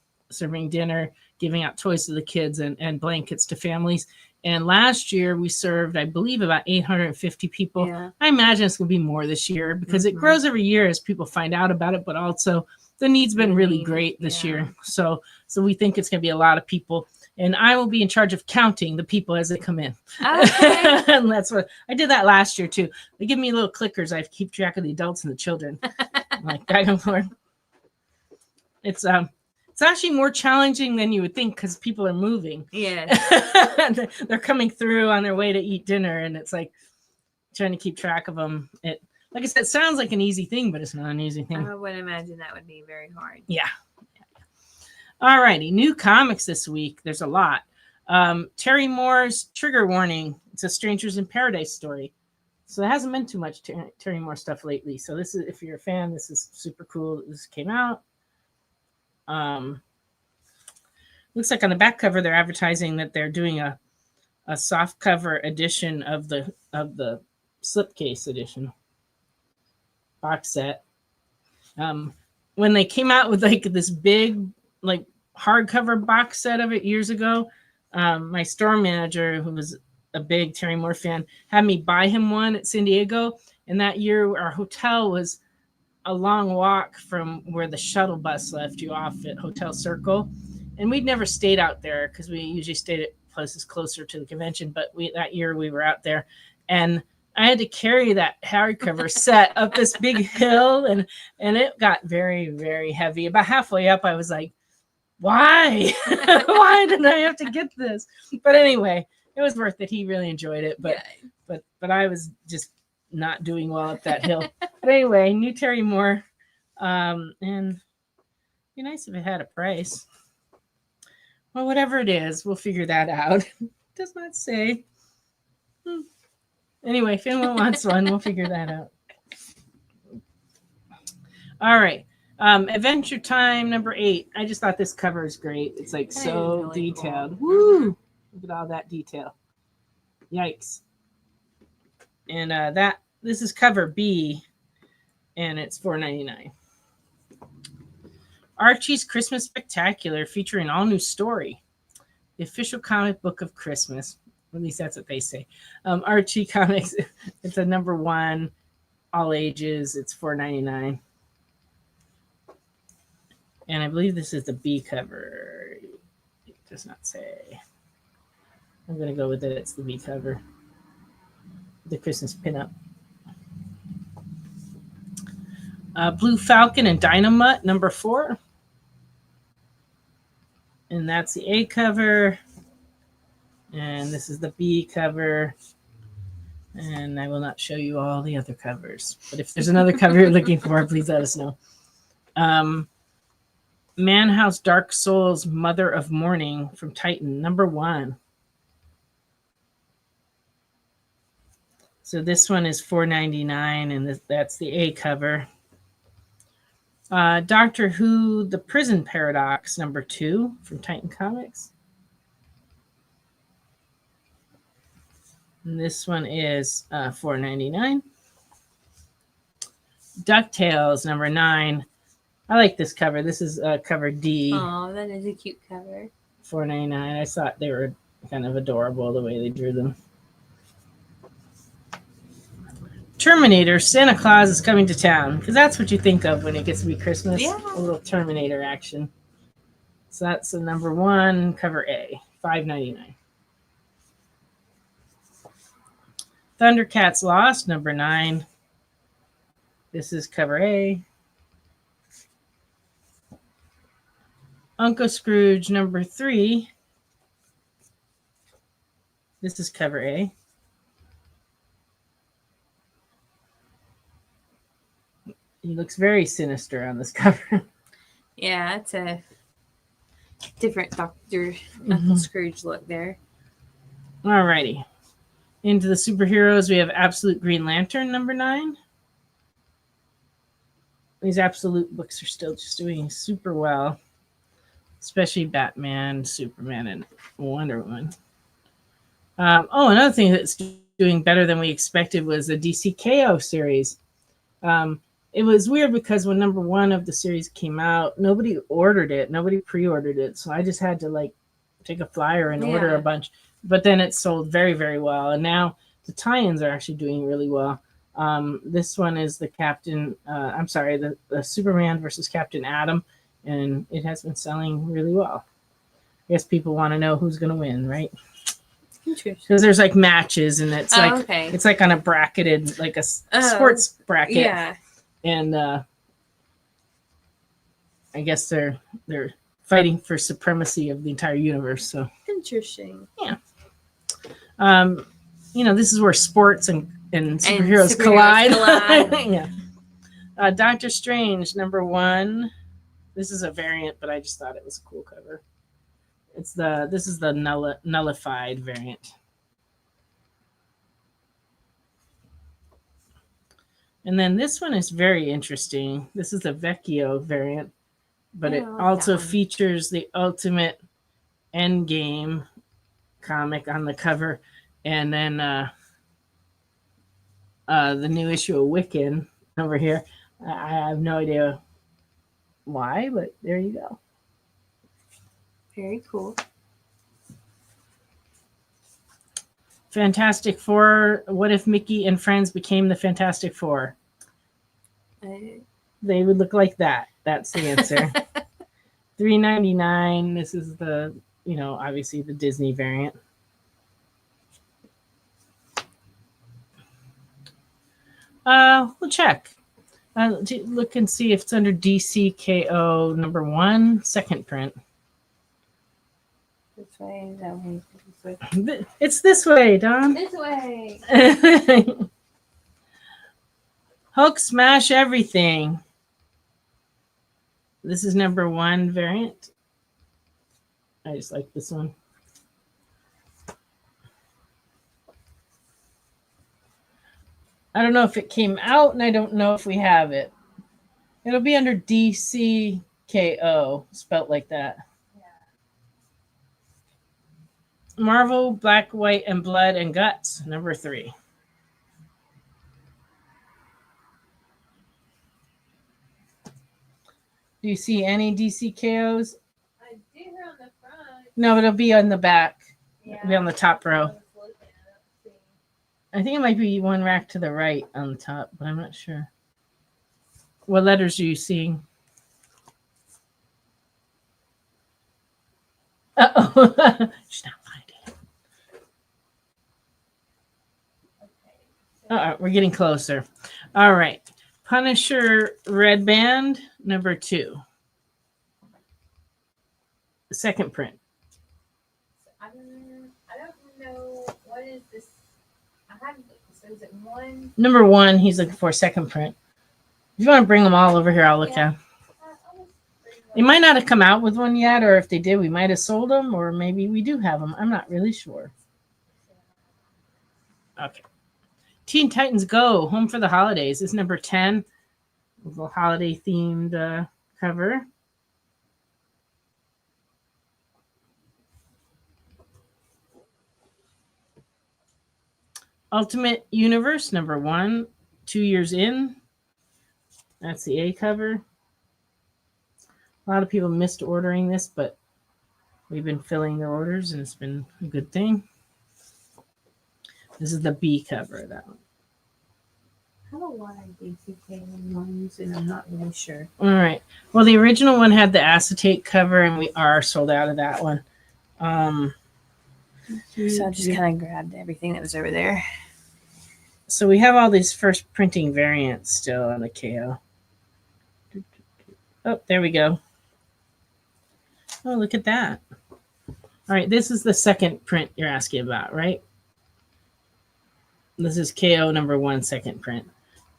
dinner, giving out toys to the kids and blankets to families. And last year we served, I believe, about 850 people. Yeah. I imagine it's going to be more this year because it grows every year as people find out about it. But also the need's been really great this year. So we think it's going to be a lot of people. And I will be in charge of counting the people as they come in. Okay. And that's what I did that last year too. They give me little clickers. I keep track of the adults and the children. I'm like, back and forth. It's actually more challenging than you would think because people are moving. Yeah. They're coming through on their way to eat dinner, and it's like trying to keep track of them. Like I said, it sounds like an easy thing, but it's not an easy thing. I would imagine that would be very hard. Yeah. All righty. New comics this week. There's a lot. Terry Moore's Trigger Warning. It's a Strangers in Paradise story. So there hasn't been too much Terry Moore stuff lately. So this is, if you're a fan, this is super cool that this came out. Looks like on the back cover they're advertising that they're doing a soft cover edition of the slipcase edition box set. When they came out with like this big like hardcover box set of it years ago, my store manager, who was a big Terry Moore fan, had me buy him one at San Diego. And that year our hotel was a long walk from where the shuttle bus left you off at Hotel Circle. And we'd never stayed out there because we usually stayed at places closer to the convention. But that year we were out there, and I had to carry that hardcover set up this big hill, and it got very, very heavy. About halfway up, I was like, why? Why did I have to get this? But anyway, it was worth it. He really enjoyed it. But I was just not doing well up that hill. But anyway, new Terry Moore. And it'd be nice if it had a price. Well, whatever it is, we'll figure that out. It does not say. Anyway, if anyone wants one, we'll figure that out. All right. Adventure Time number 8. I just thought this cover is great. It's like so really detailed. Cool. Woo! Look at all that detail. Yikes. And this is cover B, and it's $4.99. Archie's Christmas Spectacular, featuring all new story. The official comic book of Christmas. At least that's what they say. Archie Comics, it's a number 1, all ages. It's $4.99. And I believe this is the B cover. It does not say. I'm going to go with it. It's the B cover. The Christmas pinup. Blue Falcon and Dynamite, number 4. And that's the A cover. And this is the B cover. And I will not show you all the other covers. But if there's another cover you're looking for, please let us know. Manhouse Dark Souls Mother of Mourning from Titan, number 1. So this one is $4.99, and that's the A cover. Doctor Who, The Prison Paradox, number 2 from Titan Comics. And this one is $4.99. DuckTales, number 9. I like this cover. This is cover D. Oh, that is a cute cover. $4.99. I thought they were kind of adorable the way they drew them. Terminator, Santa Claus is coming to town, because that's what you think of when it gets to be Christmas. Yeah. A little Terminator action. So that's the number 1, cover A, $5.99. Thundercats Lost, number 9. This is cover A. Uncle Scrooge, number 3. This is cover A. He looks very sinister on this cover. Yeah, it's a different Dr. Uncle Scrooge look there. Alrighty. Into the superheroes, we have Absolute Green Lantern, number 9. These Absolute books are still just doing super well. Especially Batman, Superman, and Wonder Woman. Another thing that's doing better than we expected was the DC KO series. It was weird because when number 1 of the series came out, nobody ordered it. Nobody pre-ordered it. So I just had to take a flyer and order a bunch. But then it sold very, very well. And now the tie-ins are actually doing really well. This one is the the Superman versus Captain Atom. And it has been selling really well. I guess people want to know who's going to win, right? Because there's matches, and it's it's on a bracketed, like a sports bracket. Yeah. And I guess they're fighting for supremacy of the entire universe. So interesting. Yeah. This is where sports and superheroes collide. Yeah. Doctor Strange, number 1. This is a variant, but I just thought it was a cool cover. This is the nullified variant. And then this one is very interesting. This is the Vecchio variant, but it also features the Ultimate Endgame comic on the cover, and then the new issue of Wiccan over here. I have no idea why, but there you go. Very cool. Fantastic Four. What if Mickey and friends became the Fantastic Four? They would look like that. That's the answer. $3.99. This is the, obviously the Disney variant. We'll check. Look and see if it's under DCKO number 1, second print. This way, that way, this way. It's this way, Don. This way. Hulk Smash Everything. This is number 1 variant. I just like this one. I don't know if it came out, and I don't know if we have it. It'll be under DCKO, spelt like that. Marvel Black, White, and Blood and Guts, number 3. Do you see any DCKOs? I do here on the front. No, it'll be on the back. Yeah. It'll be on the top row. I think it might be one rack to the right on the top, but I'm not sure. What letters are you seeing? Uh-oh. She's not finding it. We're getting closer. All right. Punisher Red Band, number 2. The second print. I don't know. What is this? So is it 1? Number 1, he's looking for second print. If you want to bring them all over here, I'll look at them. They might not have come out with one yet, or if they did, we might have sold them, or maybe we do have them. I'm not really sure. Okay. Teen Titans Go! Home for the Holidays. This is number 10. A little holiday-themed cover. Ultimate Universe, number 1. 2 years in. That's the A cover. A lot of people missed ordering this, but we've been filling their orders, and it's been a good thing. This is the B cover of that one. I have a lot of DCK ones, and I'm not really sure. All right. Well, the original one had the acetate cover, and we are sold out of that one. So I just kind of grabbed everything that was over there. So we have all these first printing variants still on the KO. Oh, there we go. Oh, look at that. All right, this is the second print you're asking about, right? This is KO number 1, second print.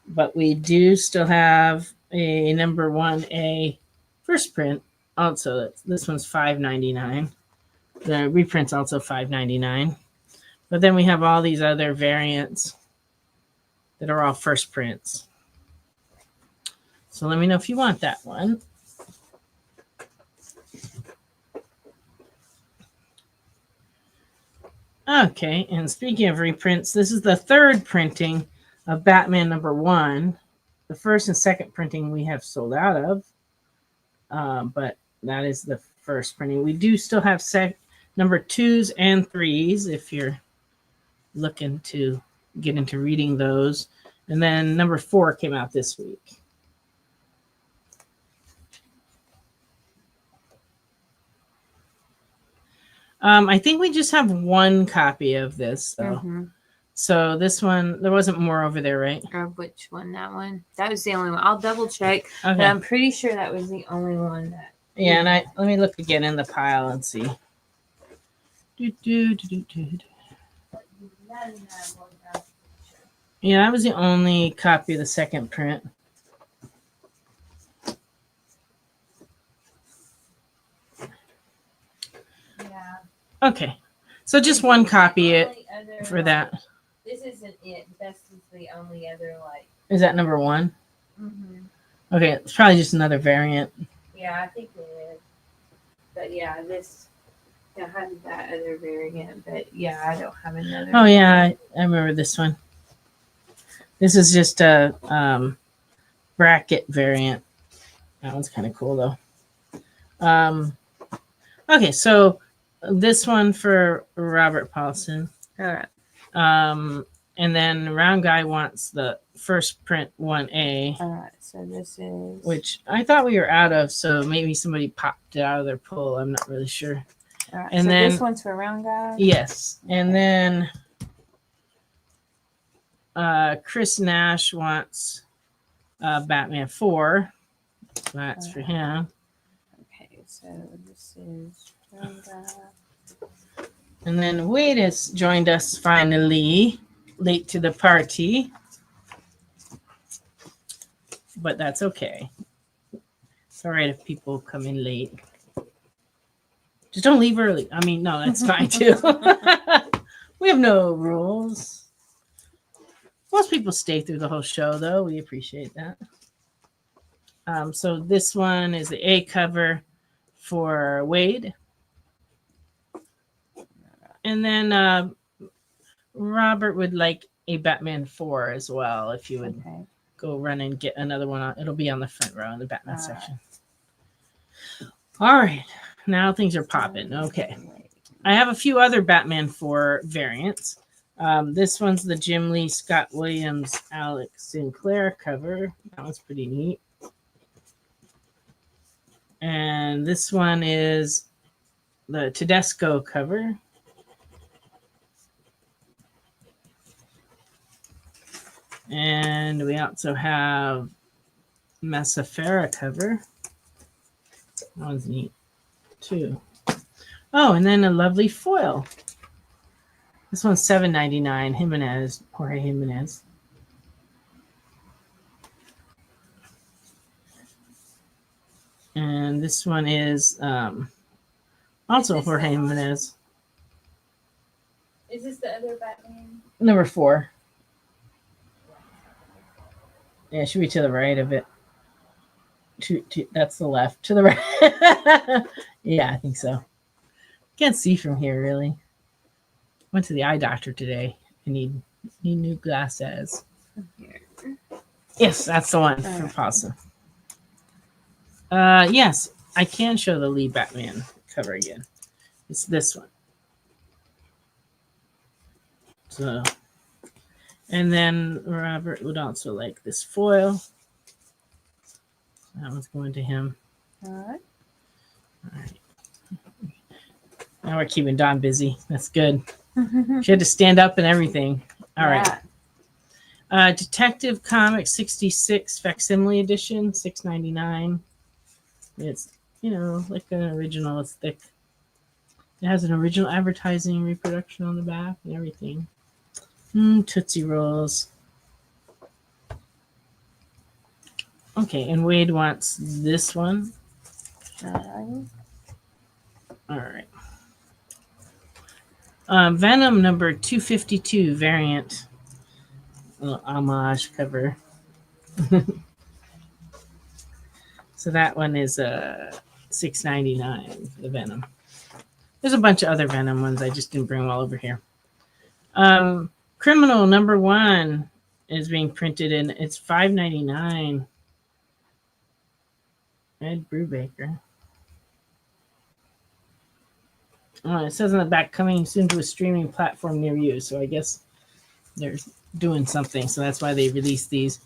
But we do still have a number 1A first print. Also, this one's $5.99. The reprint's also $5.99. But then we have all these other variants that are all first prints. So let me know if you want that one. Okay, and speaking of reprints, this is the third printing of Batman number 1. The first and second printing we have sold out of, but that is the first printing. We do still have number 2s and 3s if you're looking to get into reading those. And then number 4 came out this week. I think we just have one copy of this, though. Mm-hmm. So this one, there wasn't more over there, right? Or which one? That one? That was the only one. I'll double check. Okay. But I'm pretty sure that was the only one that. Yeah, and let me look again in the pile and see. Yeah, that was the only copy of the second print. Yeah. Okay, so just one copy for that. This isn't it. This is the only other Is that number 1? Mm-hmm. Okay, it's probably just another variant. Yeah, I think it is. But yeah, I have that other variant. But yeah, I don't have another. Oh yeah, I remember this one. This is just a bracket variant. That one's kind of cool though. Okay, so this one for Robert Paulson. All right. And then Round Guy wants the first print 1A. All right, so this is. Which I thought we were out of, so maybe somebody popped it out of their pull. I'm not really sure. All right, and so then this one's for Round Guy? Yes. And then Chris Nash wants Batman 4. That's for him. Okay, so this is Round Guy. And then Wade has joined us finally, late to the party. But that's okay. It's all right if people come in late. Just don't leave early. I mean, no, that's fine too. We have no rules. Most people stay through the whole show, though. We appreciate that. So this one is the A cover for Wade. And then Robert would like a Batman 4 as well, if you would go run and get another one. It'll be on the front row in the Batman section. All right. Now things are popping. Okay. I have a few other Batman 4 variants. This one's the Jim Lee, Scott Williams, Alex Sinclair cover. That one's pretty neat. And this one is the Tedesco cover. And we also have Massafera cover. That one's neat too. Oh, and then a lovely foil. This one's $7.99. Jimenez, Jorge Jimenez. And this one is also Jorge Jimenez. Is this the other Batman? Number 4. Yeah, it should be to the right of it. That's the left. To the right. Yeah, I think so. Can't see from here, really. Went to the eye doctor today. I need new glasses. Yes, that's the one from Pasa. Yes, I can show the Lee Batman cover again. It's this one. So, and then Robert would also like this foil. That one's going to him. All right. All right. Now we're keeping Don busy. That's good. She had to stand up and everything. All right. Detective Comics 66 facsimile edition, $6.99. It's, like an original. It's thick. It has an original advertising reproduction on the back and everything. Tootsie Rolls. Okay, and Wade wants this one. All right. Venom number 252 variant. A little homage cover. So that one is $6.99 for the Venom. There's a bunch of other Venom ones. I just didn't bring them all over here. Criminal number 1 is being printed in. It's $5.99. Ed Brubaker. Oh, it says on the back, coming soon to a streaming platform near you. So I guess they're doing something. So that's why they released these.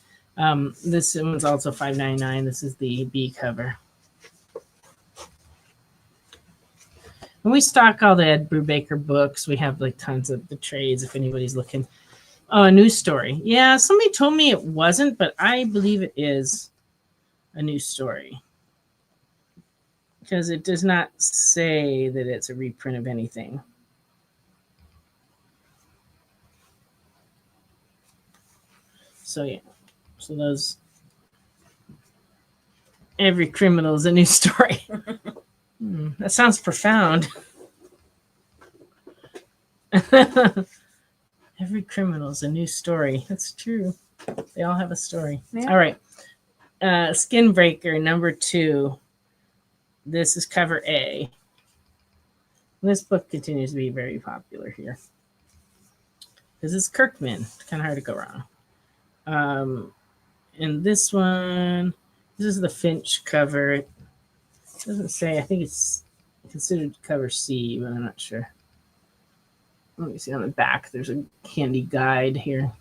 This one's also $5.99. This is the B cover. And we stock all the Ed Brubaker books. We have like tons of the trades if anybody's looking. Oh, a news story. Yeah, somebody told me it wasn't, but I believe it is a news story. Because it does not say that it's a reprint of anything. So, yeah. So those... Every criminal is a news story. That sounds profound. Every criminal is a new story. That's true. They all have a story. Yeah. All right. Skin Breaker number 2. This is cover A. This book continues to be very popular here. This is Kirkman. It's kind of hard to go wrong. And this one, this is the Finch cover. It doesn't say. I think it's considered cover C, but I'm not sure. Let me see on the back. There's a handy guide here.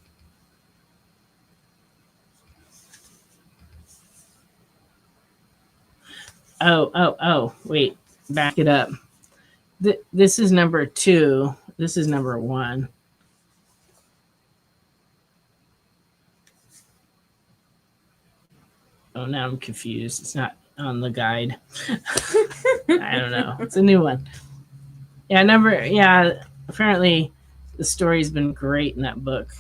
Oh, wait. Back it up. This is number 2. This is number 1. Oh, now I'm confused. It's not on the guide. I don't know. It's a new one. Yeah, apparently the story's been great in that book.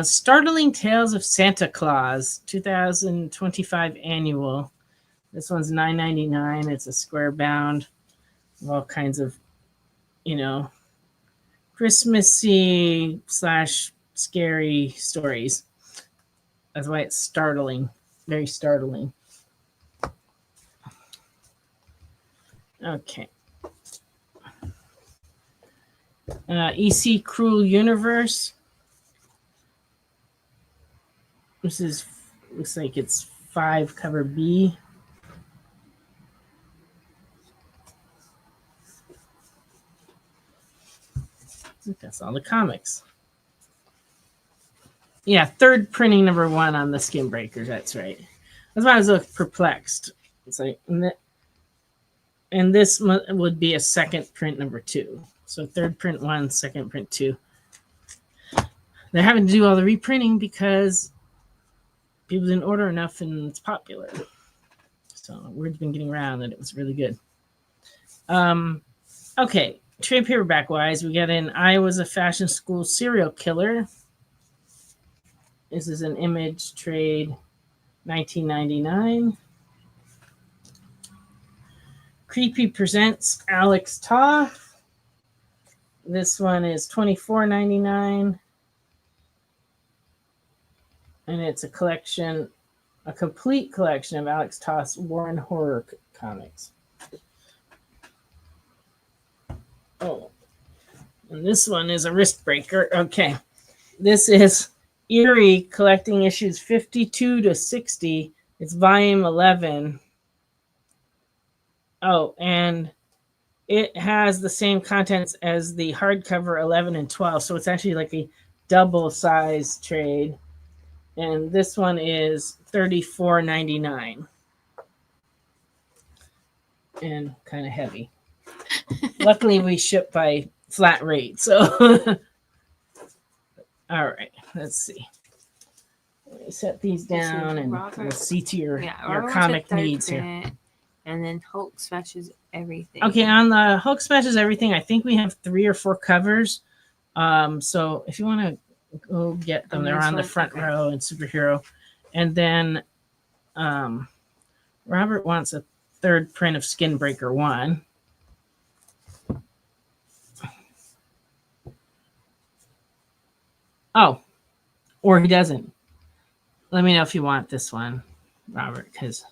Startling Tales of Santa Claus, 2025 annual. This one's $9.99. It's a square bound. All kinds of, Christmassy / scary stories. That's why it's startling. Very startling. Okay. EC Cruel Universe. This looks like it's 5 cover B. I think that's all the comics. Yeah, 3rd printing number 1 on the Skin Breakers. That's right. That's why I was a little perplexed It's like, and this would be a second print number 2. So third print 1, second print 2. They're having to do all the reprinting because people didn't order enough and it's popular. So word's been getting around that it was really good. Okay, trade paperback wise, we got in I Was a Fashion School Serial Killer. This is an Image trade, $19.99. Creepy Presents Alex Toth. This one is $24.99. And it's a collection, a complete collection of Alex Toth's Warren horror comics. Oh, and this one is a wrist breaker. Okay, this is Eerie collecting issues 52 to 60. It's volume 11. Oh, and it has the same contents as the hardcover 11 and 12. So it's actually like a double size trade. And this one is $34.99. And kind of heavy. Luckily, we ship by flat rate. So, all right, let's see. Let me set these down and we'll see to your comic needs here. And then Hulk smashes everything. Okay, on the Hulk smashes everything, I think we have 3 or 4 covers. So if you want to go get them, they're on the front row in Superhero. And then Robert wants a third print of Skinbreaker 1. Oh, or he doesn't. Let me know if you want this one, Robert, because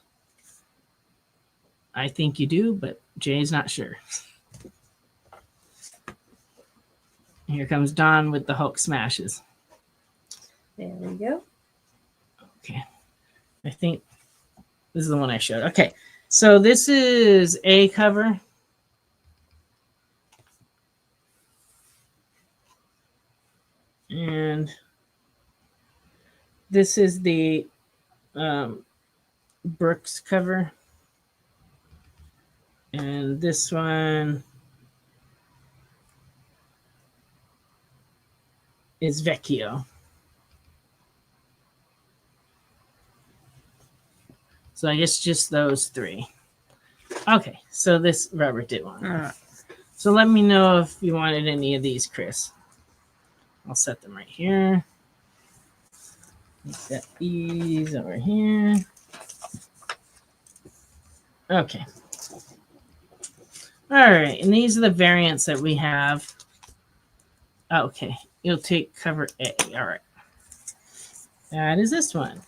I think you do, but Jay's not sure. Here comes Don with the Hulk smashes. There we go. Okay. I think this is the one I showed. Okay. So this is a cover. And this is the Brooks cover. And this one is Vecchio. So I guess just those 3. Okay, so this Robert did one. So let me know if you wanted any of these, Chris. I'll set them right here. Set these over here. Okay. All right, and these are the variants that we have. Okay, you'll take cover A. All right. That is this one.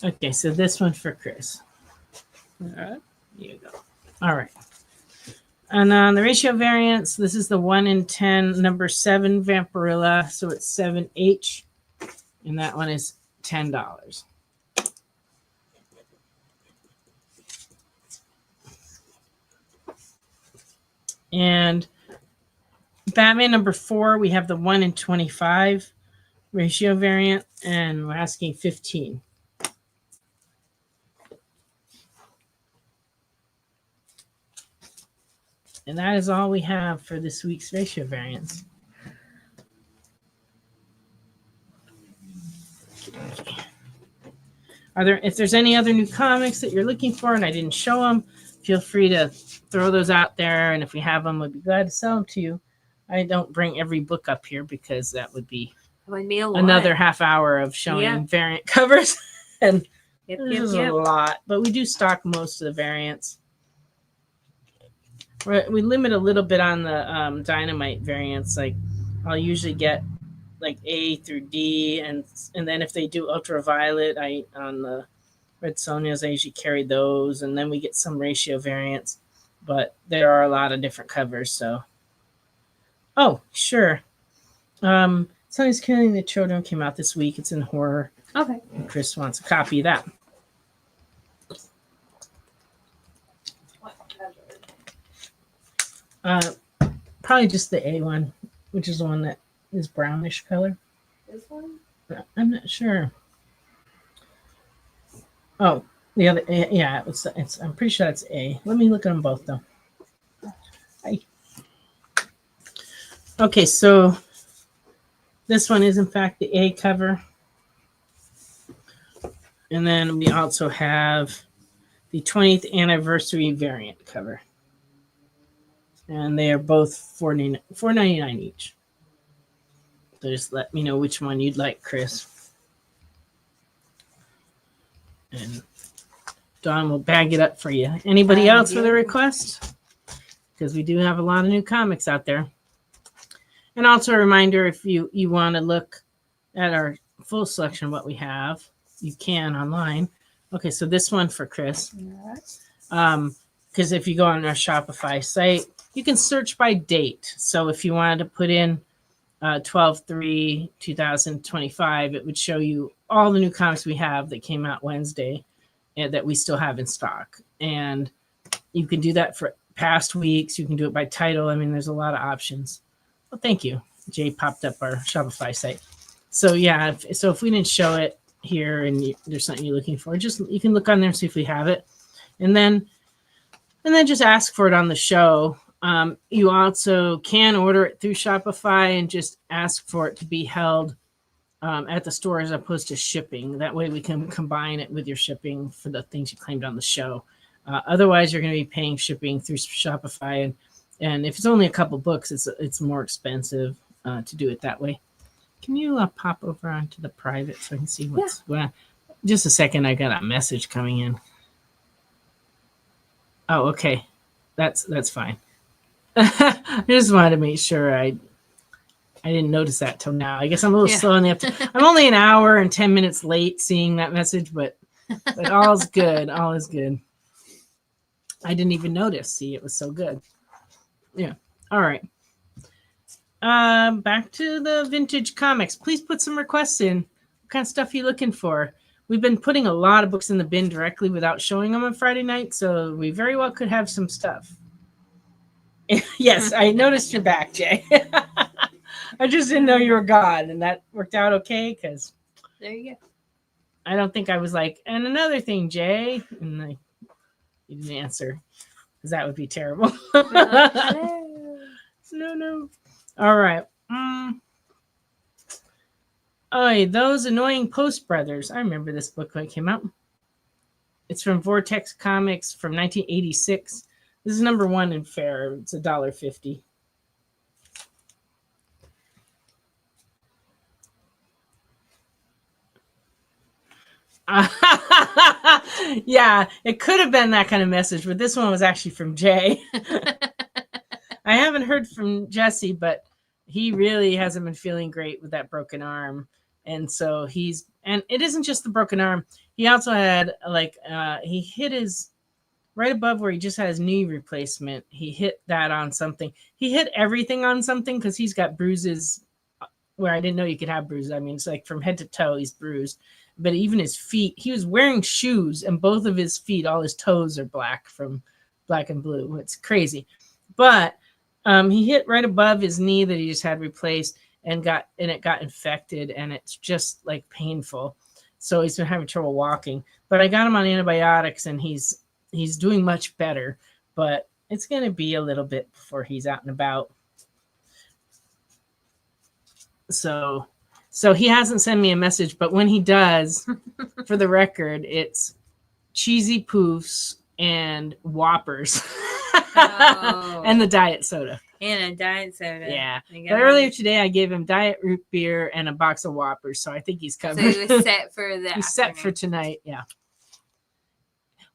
Okay, so this one for Chris. All right, here you go. All right. And on the ratio variants, this is the 1 in 10, number 7 Vampirilla. So it's 7H. And that one is $10. And Batman number 4, we have the 1 in 25 ratio variant, and we're asking 15. And that is all we have for this week's ratio variants. Okay. If there's any other new comics that you're looking for and I didn't show them, feel free to throw those out there. And if we have them, we'd be glad to sell them to you. I don't bring every book up here because that would be another half hour of showing variant covers. And there's a lot, but we do stock most of the variants. We limit a little bit on the Dynamite variants. Like I'll usually get like A through D, and then if they do Ultraviolet, on the Red Sonjas, I usually carry those, and then we get some ratio variants. But there are a lot of different covers. So, oh sure, Sonny's Killing the Children came out this week. It's in horror. Okay. And Chris wants a copy of that. Probably just the A one, which is the one that is brownish color. This one? I'm not sure. Oh, the other, yeah, it's. I'm pretty sure it's A. Let me look at them both though. Okay, so this one is in fact the A cover, and then we also have the 20th anniversary variant cover, and they are both $4.99 each. So just let me know which one you'd like, Chris. And Dawn will bag it up for you. Anybody else with a request? Because we do have a lot of new comics out there. And also a reminder, if you want to look at our full selection of what we have, you can online. Okay, so this one for Chris. Because if you go on our Shopify site, you can search by date. So if you wanted to put in 12/3/2025, it would show you all the new comics we have that came out Wednesday and that we still have in stock. And you can do that for past weeks. You can do it by title. I mean, there's a lot of options. Well, thank you. Jay popped up our Shopify site. So yeah, if we didn't show it here and there's something you're looking for, just you can look on there and see if we have it, and then just ask for it on the show. You also can order it through Shopify and just ask for it to be held at the store as opposed to shipping. That way we can combine it with your shipping for the things you claimed on the show. Otherwise, you're going to be paying shipping through Shopify, and if it's only a couple books, it's more expensive to do it that way. Can you pop over onto the private so I can see what's going on? Just a second, I got a message coming in. Oh, okay. That's fine. I just wanted to make sure I didn't notice that till now. I guess I'm a little slow on the I'm only an hour and 10 minutes late seeing that message, but all's good. All is good. I didn't even notice. See, it was so good. Yeah. All right. Back to the vintage comics. Please put some requests in. What kind of stuff are you looking for? We've been putting a lot of books in the bin directly without showing them on Friday night, so we very well could have some stuff. Yes, I noticed you're back, Jay. I just didn't know you were gone, and that worked out okay because there you go. I don't think I was like, and another thing, Jay, and you didn't answer because that would be terrible. No. All right. Oh, those annoying Post Brothers. I remember this book when it came out. It's from Vortex Comics from 1986. This is number 1 in Fair. It's $1.50. Yeah, it could have been that kind of message, but this one was actually from Jay. I haven't heard from Jesse, but he really hasn't been feeling great with that broken arm. And so and it isn't just the broken arm. He also had he hit his right above where he just had his knee replacement. He hit that on something. He hit everything on something because he's got bruises where I didn't know you could have bruises. I mean, it's like from head to toe, he's bruised. But even his feet, he was wearing shoes, and both of his feet, all his toes are black from Black and Blue. It's crazy. But he hit right above his knee that he just had replaced, and it got infected, and it's just like painful. So he's been having trouble walking. But I got him on antibiotics, and he's doing much better. But it's going to be a little bit before he's out and about. So he hasn't sent me a message, but when he does, for the record, it's cheesy poofs and Whoppers. Oh. And the diet soda. And a diet soda. Yeah. But earlier today, I gave him diet root beer and a box of Whoppers, so I think he's covered. So he was set for that. He's set for tonight, yeah.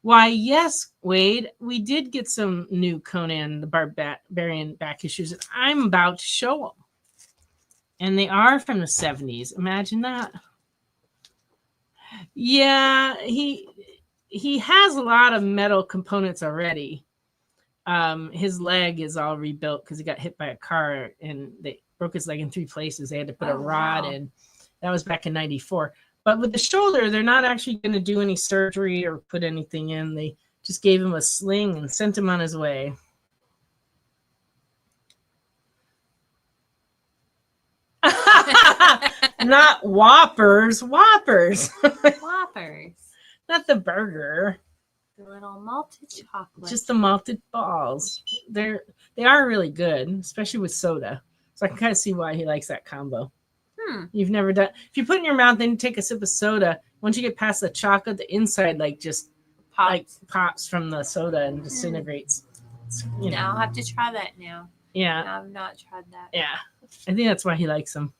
Why, yes, Wade, we did get some new Conan the Barbarian back issues. I'm about to show them. And they are from the 70s. Imagine that. Yeah, he has a lot of metal components already. His leg is all rebuilt because he got hit by a car and they broke his leg in 3 places. They had to put a rod in. That was back in 94. But with the shoulder, they're not actually going to do any surgery or put anything in. They just gave him a sling and sent him on his way. Not Whoppers. Whoppers. Whoppers. Not the burger. The little malted chocolate. Just the malted balls. They are really good, especially with soda. So I can kind of see why he likes that combo. You've never done. If you put it in your mouth, then you take a sip of soda. Once you get past the chocolate, the inside just pops from the soda and disintegrates. I'll have to try that now. Yeah, I've not tried that. Yeah, I think that's why he likes them.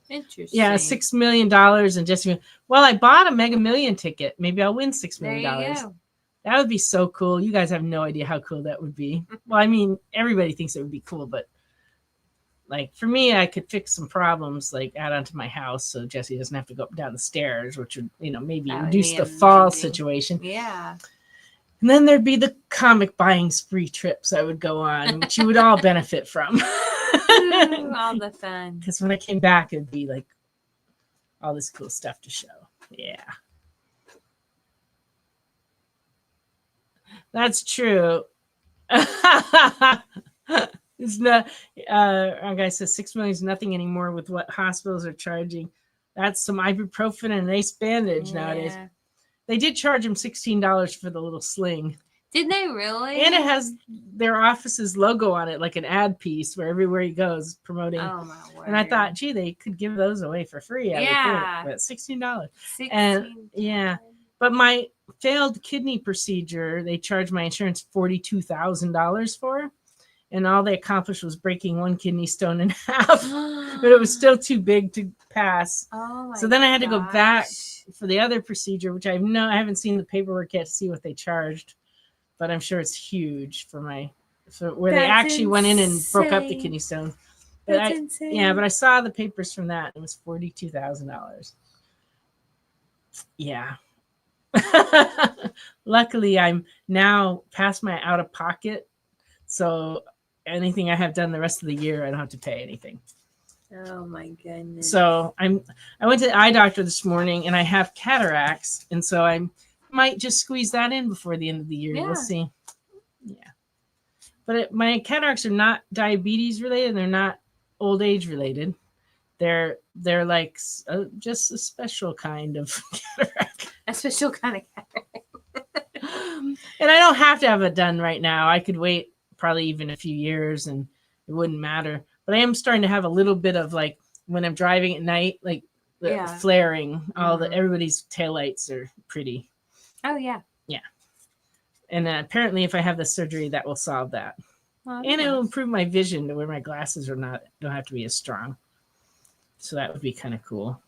Interesting. Yeah, $6 million and Jesse. Well, I bought a Mega Million ticket. Maybe I'll win $6 million. There you go. That would be so cool. You guys have no idea how cool that would be. Well, I mean, everybody thinks it would be cool, but like for me, I could fix some problems like add onto my house so Jesse doesn't have to go up and down the stairs, which would, maybe reduce the fall situation. Yeah. And then there'd be the comic buying spree trips I would go on, which you would all benefit from. Ooh, all the fun. Because when I came back, it'd be like all this cool stuff to show. Yeah. That's true. It's not. Our guy says $6 million is nothing anymore with what hospitals are charging. That's some ibuprofen and an ace bandage nowadays. They did charge him $16 for the little sling. Did they really? And it has their office's logo on it, like an ad piece where everywhere he goes promoting. Oh my word! And I thought, gee, they could give those away for free. Yeah, but $16. And yeah, but my failed kidney procedure, they charged my insurance $42,000 for, and all they accomplished was breaking one kidney stone in half. But it was still too big to pass. Oh my so then I had to go back gosh. for the other procedure, which I haven't seen the paperwork yet to see what they charged. But I'm sure it's huge for where they actually went in and broke up the kidney stone. But That's insane. Yeah, but I saw the papers from that. It was $42,000. Yeah. Luckily, I'm now past my out of pocket. So anything I have done the rest of the year, I don't have to pay anything. Oh my goodness. So I went to the eye doctor this morning and I have cataracts. And so I might just squeeze that in before the end of the year. Yeah. We'll see. Yeah. But my cataracts are not diabetes related. They're not old age related. They're like just a special kind of cataract. A special kind of cataract. And I don't have to have it done right now. I could wait probably even a few years and it wouldn't matter. But I am starting to have a little bit of like when I'm driving at night, like the flaring. Everybody's taillights are pretty. Oh yeah. Yeah. And apparently, if I have the surgery, that will solve that. Well, and it will improve my vision to where my glasses don't have to be as strong. So that would be kind of cool.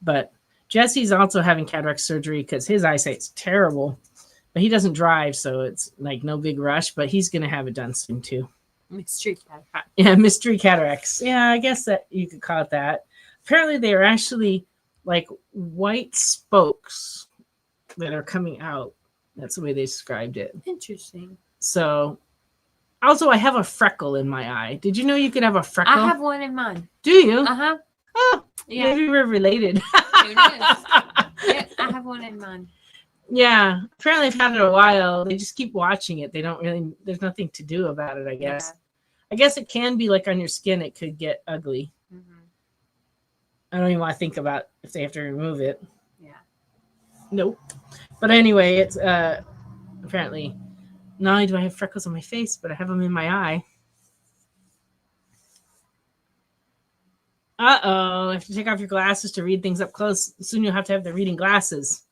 But Jesse's also having cataract surgery because his eyesight's terrible. But he doesn't drive, so it's like no big rush. But he's going to have it done soon too. Mystery cataract. Yeah, mystery cataracts. Yeah, I guess that you could call it that. Apparently, they are actually like white spokes that are coming out. That's the way they described it. Interesting. So, also, I have a freckle in my eye. Did you know you could have a freckle? I have one in mine. Do you? Uh-huh. Oh, yeah. Maybe we're related. Who knows? Yeah, I have one in mine. Yeah. Apparently, I've had it a while. They just keep watching it. They don't really, there's nothing to do about it, I guess. Yeah. I guess it can be like on your skin, it could get ugly. Mm-hmm. I don't even want to think about if they have to remove it. Yeah. Nope. But anyway, it's apparently not only do I have freckles on my face, but I have them in my eye. Uh-oh. If you take off your glasses to read things up close, soon you'll have to have the reading glasses.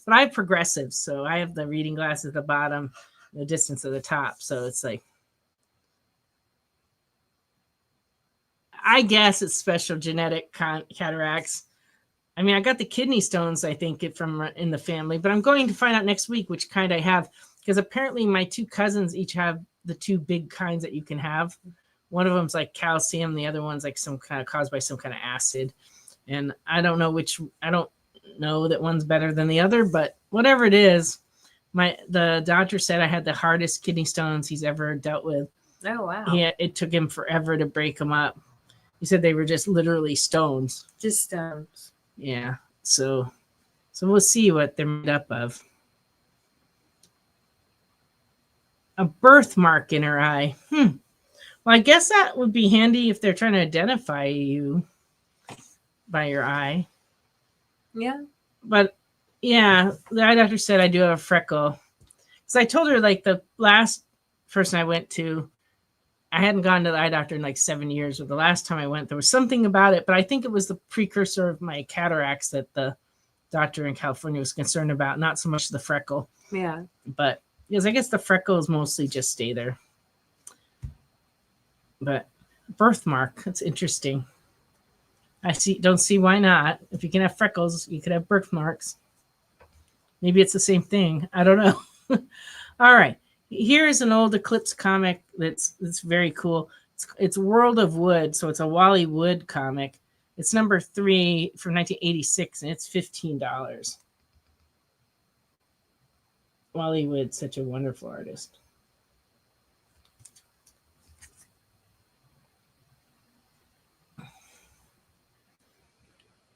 But I have progressives, so I have the reading glasses at the bottom, the distance at the top. So it's like, I guess it's special genetic cataracts. I mean, I got the kidney stones, I think, from in the family, but I'm going to find out next week which kind I have, because apparently my two cousins each have the two big kinds that you can have. One of them's like calcium, the other one's like some kind of caused by some kind of acid. And I don't know that one's better than the other, but whatever it is, the doctor said I had the hardest kidney stones he's ever dealt with. Oh, wow. It took him forever to break them up. He said they were just literally stones. Just stones. Yeah. So we'll see what they're made up of. A birthmark in her eye. Well, I guess that would be handy if they're trying to identify you by your eye. Yeah. But Yeah, the eye doctor said I do have a freckle. So I told her like the last person I went to, I hadn't gone to the eye doctor in like 7 years, but the last time I went, there was something about it, but I think it was the precursor of my cataracts that the doctor in California was concerned about, not so much the freckle. Yeah. But because I guess the freckles mostly just stay there. But birthmark, that's interesting. Don't see why not. If you can have freckles, you could have birthmarks. Maybe it's the same thing. I don't know. All right. Here is an old Eclipse comic that's very cool. It's World of Wood, so it's a Wally Wood comic. It's number 3 from 1986, and it's $15. Wally Wood, such a wonderful artist.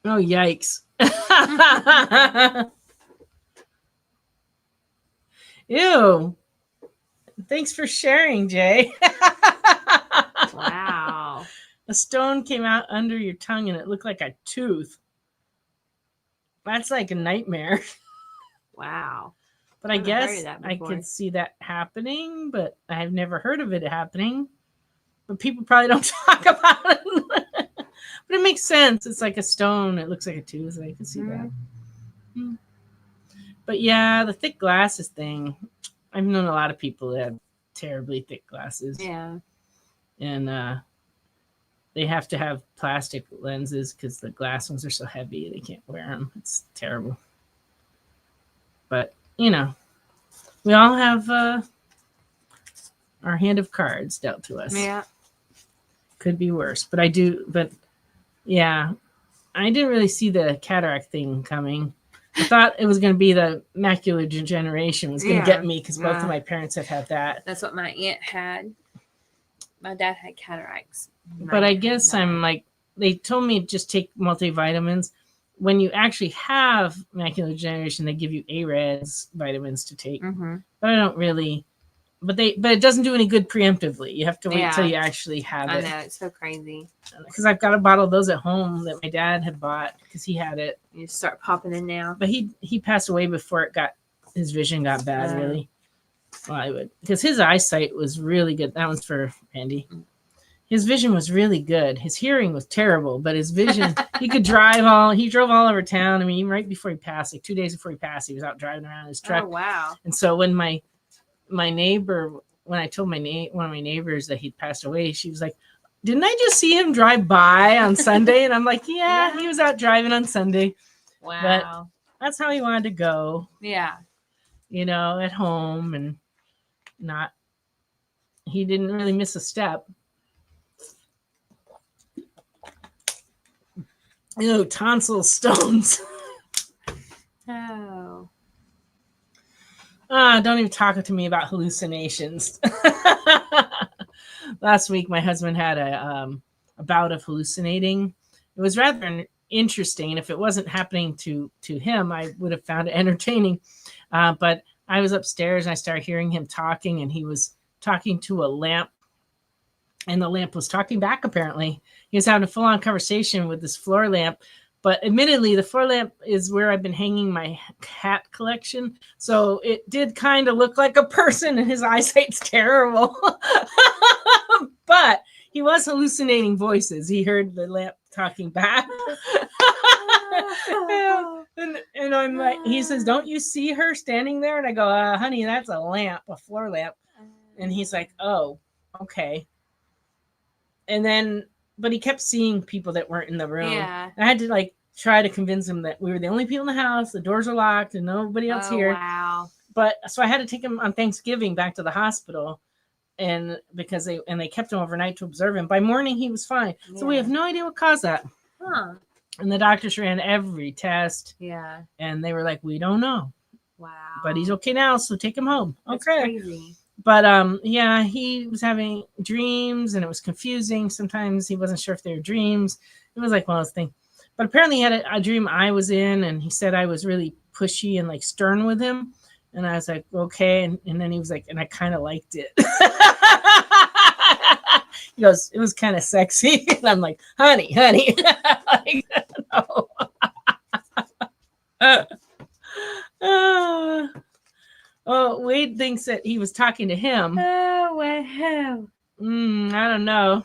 Oh, yikes. Ew. Thanks for sharing, Jay. Wow. A stone came out under your tongue and it looked like a tooth. That's like a nightmare. Wow. But I guess I could see that happening, but I've never heard of it happening. But people probably don't talk about it. But it makes sense. It's like a stone. It looks like a tooth. I can see that. But yeah, the thick glasses thing. I've known a lot of people that have terribly thick glasses. Yeah. And they have to have plastic lenses because the glass ones are so heavy they can't wear them. It's terrible. But, you know, we all have our hand of cards dealt to us. Yeah. Could be worse. But yeah, I didn't really see the cataract thing coming. I thought it was going to be the macular degeneration was going to get me because both of my parents have had that. That's what my aunt had. My dad had cataracts. But I guess I'm like, they told me just take multivitamins. When you actually have macular degeneration, they give you AREDS vitamins to take. Mm-hmm. But I don't really. But it doesn't do any good preemptively. You have to wait till you actually have it. I know, it's so crazy. Because I've got a bottle of those at home that my dad had bought because he had it. You start popping in now. But he passed away before his vision got bad, really. Well, I would. Because his eyesight was really good. That one's for Andy. His vision was really good. His hearing was terrible, but his vision, he drove all over town. I mean, right before he passed, like 2 days before he passed, he was out driving around in his truck. Oh, wow. And so when my neighbor, when I told one of my neighbors that he'd passed away, she was like, didn't I just see him drive by on Sunday? And I'm like, yeah, he was out driving on Sunday. Wow. But that's how he wanted to go. Yeah. You know, at home and he didn't really miss a step. You know, tonsil stones. Oh. Don't even talk to me about hallucinations. Last week, my husband had a bout of hallucinating. It was rather interesting. If it wasn't happening to him, I would have found it entertaining. But I was upstairs and I started hearing him talking, and he was talking to a lamp, and the lamp was talking back, apparently. He was having a full-on conversation with this floor lamp. But admittedly, the floor lamp is where I've been hanging my hat collection. So it did kind of look like a person, and his eyesight's terrible. But he was hallucinating voices. He heard the lamp talking back. And I'm like, he says, don't you see her standing there? And I go, honey, that's a lamp, a floor lamp. And he's like, oh, okay. And then, but he kept seeing people that weren't in the room. Yeah. I had to try to convince him that we were the only people in the house. The doors are locked and nobody else here. Wow. But so I had to take him on Thanksgiving back to the hospital, and because they kept him overnight to observe him. By morning he was fine. Yeah. So we have no idea what caused that. Huh. And the doctors ran every test. Yeah. And they were like, we don't know. Wow. But he's okay now, so take him home. That's okay. Crazy. But yeah, he was having dreams and it was confusing. Sometimes he wasn't sure if they were dreams. It was like one of those things. But apparently he had a dream I was in, and he said I was really pushy and stern with him. And I was like, okay. And then he was like, and I kind of liked it. He goes, it was kind of sexy. And I'm like, honey. No. Oh, Wade thinks that he was talking to him. Oh, wow. I don't know.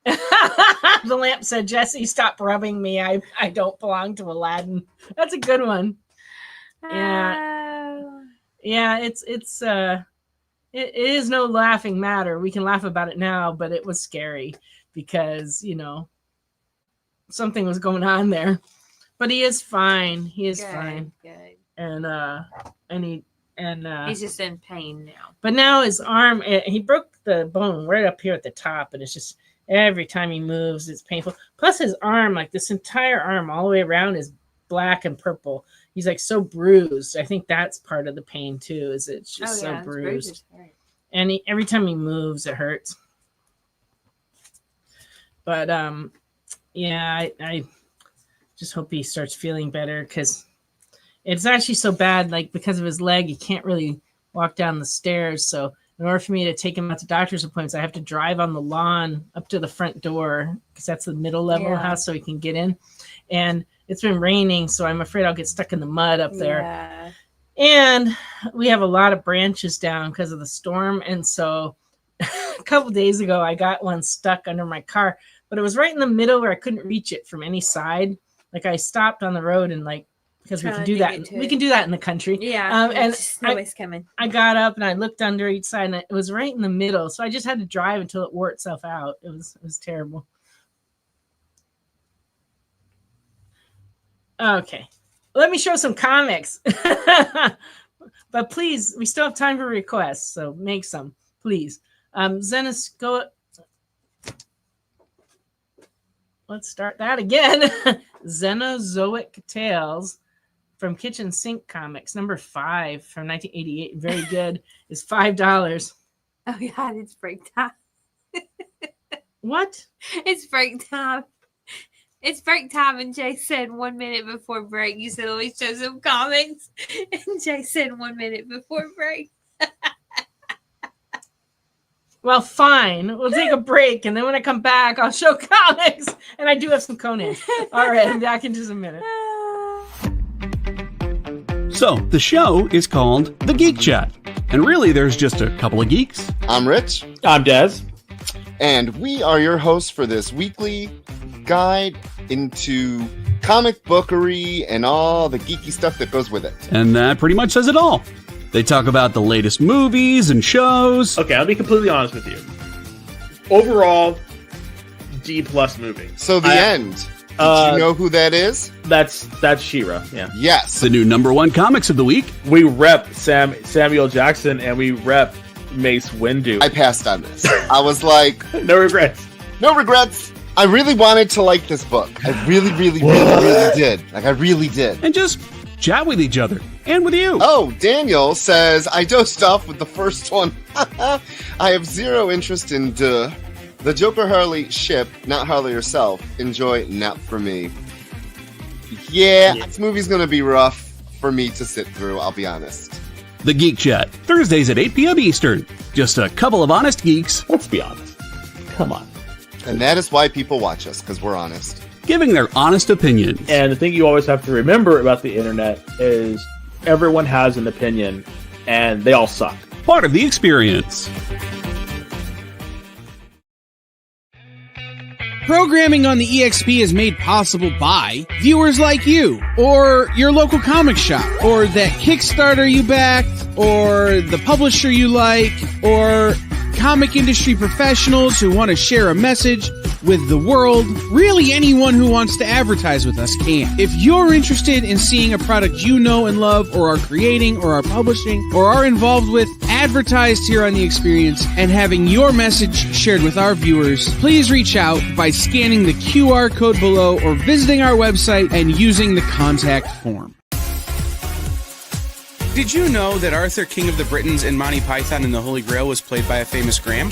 The lamp said, Jesse, stop rubbing me. I don't belong to Aladdin. That's a good one. Yeah. Yeah, it is no laughing matter. We can laugh about it now, but it was scary because, something was going on there. But he is fine. He is fine. Good. And he's just in pain now. But now his arm, he broke the bone right up here at the top, and it's just every time he moves, it's painful. Plus his arm, like this entire arm all the way around is black and purple. He's like so bruised. I think that's part of the pain too, is it's just so bruised. And every time he moves, it hurts. But yeah, I just hope he starts feeling better, because it's actually so bad, like because of his leg, he can't really walk down the stairs. So in order for me to take him out to doctor's appointments, I have to drive on the lawn up to the front door, because that's the middle level house, so he can get in. And it's been raining, so I'm afraid I'll get stuck in the mud up there. Yeah. And we have a lot of branches down because of the storm. And so a couple days ago, I got one stuck under my car, but it was right in the middle where I couldn't reach it from any side. Like I stopped on the road and because we can do that. We can do that in the country. Yeah. And nobody's coming. I got up and I looked under each side, and it was right in the middle. So I just had to drive until it wore itself out. It was terrible. Okay. Let me show some comics. But please, we still have time for requests, so make some, please. Let's start that again. Xenozoic Tales from Kitchen Sink Comics, number 5 from 1988. Very good. Is $5. Oh, God, it's break time. What? It's break time. It's break time, and Jay said 1 minute before break. You said, let me show some comics. And Jay said 1 minute before break. Well, fine. We'll take a break, and then when I come back, I'll show comics. And I do have some Conan. All right, I'm back in just a minute. So, the show is called The Geek Chat. And really, there's just a couple of geeks. I'm Rich. I'm Dez. And we are your hosts for this weekly guide into comic bookery and all the geeky stuff that goes with it. And that pretty much says it all. They talk about the latest movies and shows. Okay, I'll be completely honest with you. Overall, D+ movie. So the end. Did you know who that is? That's She-Ra, yeah. Yes. The new #1 comics of the week. We rep Samuel Jackson, and we rep Mace Windu. I passed on this. I was like... No regrets. No regrets. I really wanted to like this book. I really did. Like, I really did. And just chat with each other. And with you. Oh, Daniel says, I dozed off with the first one. I have zero interest in the Joker Harley ship, not Harley herself. Enjoy, not for me. Yeah, this movie's going to be rough for me to sit through, I'll be honest. The Geek Chat, Thursdays at 8 p.m. Eastern. Just a couple of honest geeks. Let's be honest. Come on. And that is why people watch us, because we're honest. Giving their honest opinions. And the thing you always have to remember about the internet is everyone has an opinion, and they all suck. Part of the experience. Programming on the EXP is made possible by viewers like you, or your local comic shop, or that Kickstarter you backed, or the publisher you like, or comic industry professionals who want to share a message with the world. Really, anyone who wants to advertise with us can. If you're interested in seeing a product you know and love, or are creating, or are publishing, or are involved with, advertised here on The Experience, and having your message shared with our viewers, please reach out by scanning the QR code below or visiting our website and using the contact form. Did you know that Arthur, King of the Britons, in Monty Python and the Holy Grail was played by a famous Graham?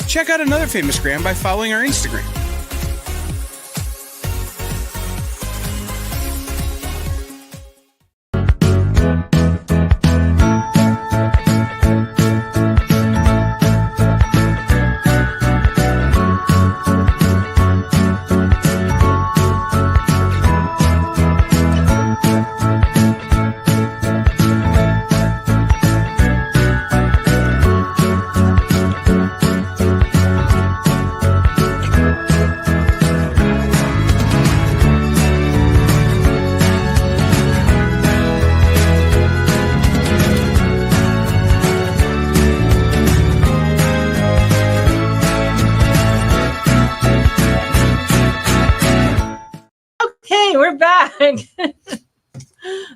Check out another famous Graham by following our Instagram.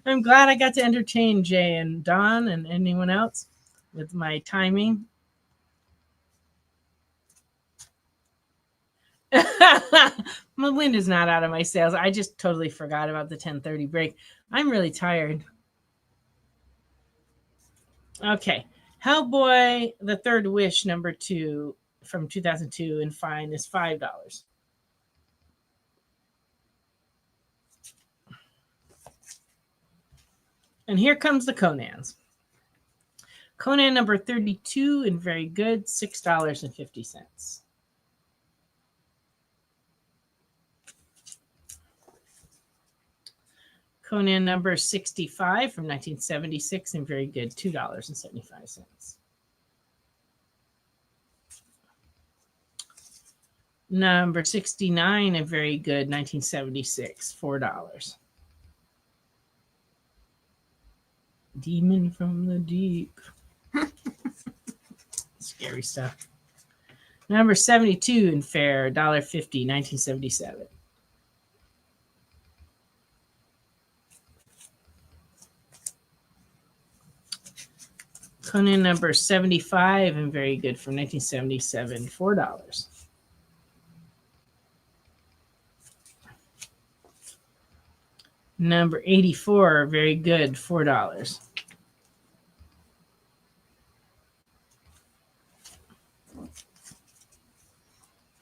I'm glad I got to entertain Jay and Don and anyone else with my timing. My wind is not out of my sails. I just totally forgot about the 10:30 break. I'm really tired. Okay. Hellboy, The Third Wish, #2 from 2002 and fine is $5. And here comes the Conans. Conan #32 and very good, $6.50. Conan #65 from 1976 and very good, $2.75. Number 69 and very good, 1976, $4. Demon from the Deep. Scary stuff. Number 72 and fair, $1.50, 1977. Conan #75 and very good from 1977, $4. Number 84, very good, $4.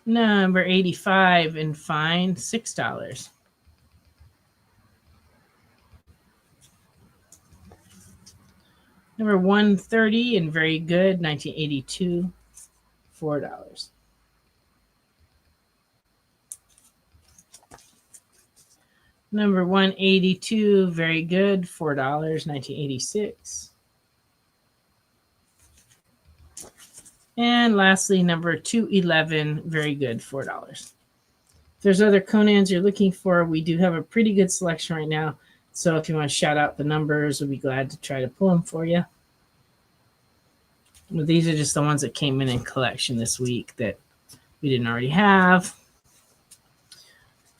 Number 85 and fine, $6. Number 130 and very good, 1982, $4. Number 182, very good, $4, 1986. And lastly, number 211, very good, $4. If there's other Conans you're looking for, we do have a pretty good selection right now. So if you want to shout out the numbers, we'll be glad to try to pull them for you. Well, these are just the ones that came in collection this week that we didn't already have.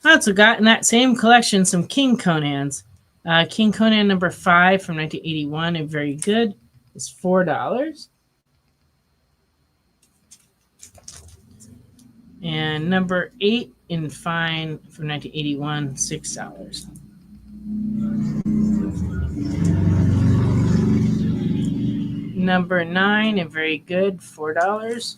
I also got in that same collection some King Conans. King Conan #5 from 1981 and very good is $4. And number 8 in fine from 1981, $6. Number 9 and very good, $4.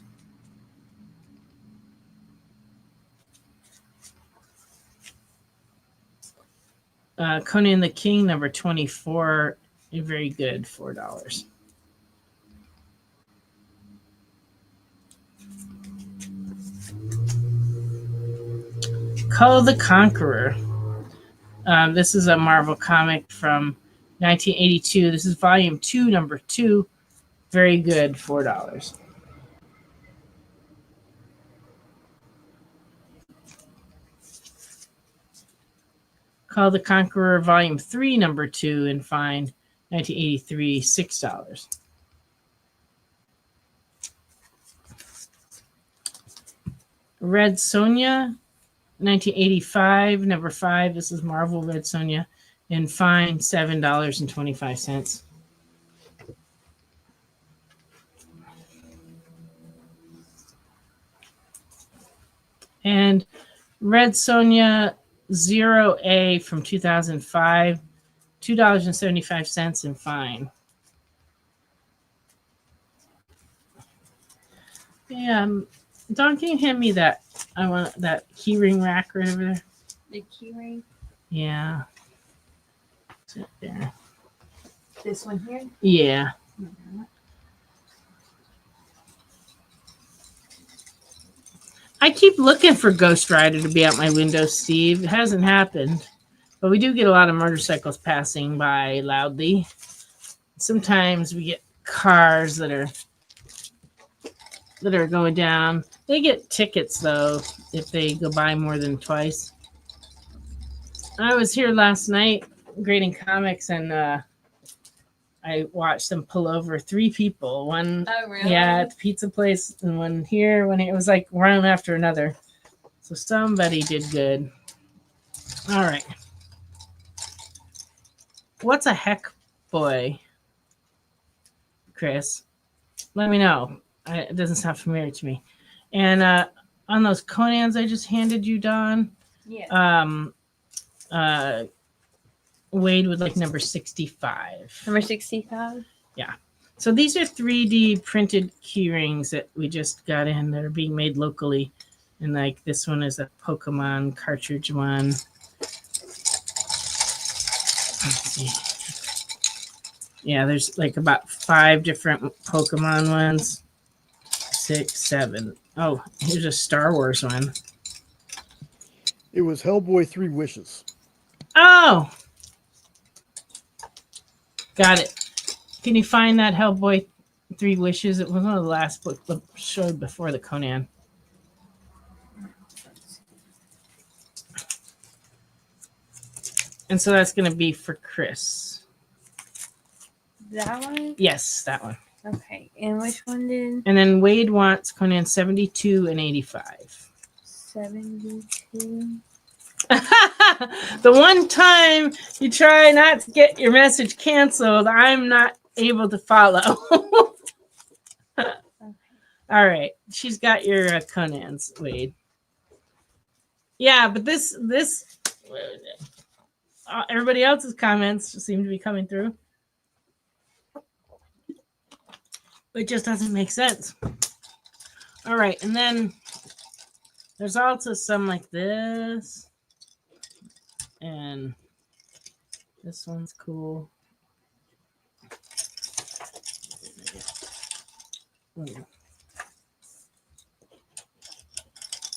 Conan the King, number 24, and very good, $4. Call the Conqueror. This is a Marvel comic from 1982. This is volume 2, number 2. Very good, $4. Call the Conqueror, volume 3, number 2, and fine, 1983, $6. Red Sonja, 1985, number 5. This is Marvel Red Sonja, and fine, $7.25. And Red Sonja 0A from 2005, $2.75 and fine. Yeah, Don, can you hand me that? I want that keyring rack right over there. The keyring? Yeah. Sit there. This one here? Yeah. I keep looking for Ghost Rider to be out my window, Steve. It hasn't happened. But we do get a lot of motorcycles passing by loudly. Sometimes we get cars that are going down. They get tickets, though, if they go by more than twice. I was here last night grading comics, and I watched them pull over 3 people. One, oh, really? Yeah, at the pizza place, and one here. When it was like one after another. So somebody did good. All right. what's a heck boy, Chris? Let me know. It doesn't sound familiar to me. And on those Conans I just handed you, Don, Wade would like number 65. Number 65? Yeah. So these are 3D printed key rings that we just got in that are being made locally. And like this one is a Pokemon cartridge one. Let's see. Yeah, there's like about 5 different Pokemon ones. 6, 7. Oh, here's a Star Wars one. It was Hellboy 3 Wishes. Oh! Got it. Can you find that Hellboy 3 Wishes? It was one of the last books showed before the Conan. And so that's going to be for Chris. That one? Yes, that one. Okay. And which one did? And then Wade wants Conan 72 and 85. 72. The one time you try not to get your message canceled, I'm not able to follow. All right. She's got your Conans, Wade. Yeah, but this everybody else's comments seem to be coming through. It just doesn't make sense. All right, and then there's also some like this. And this one's cool.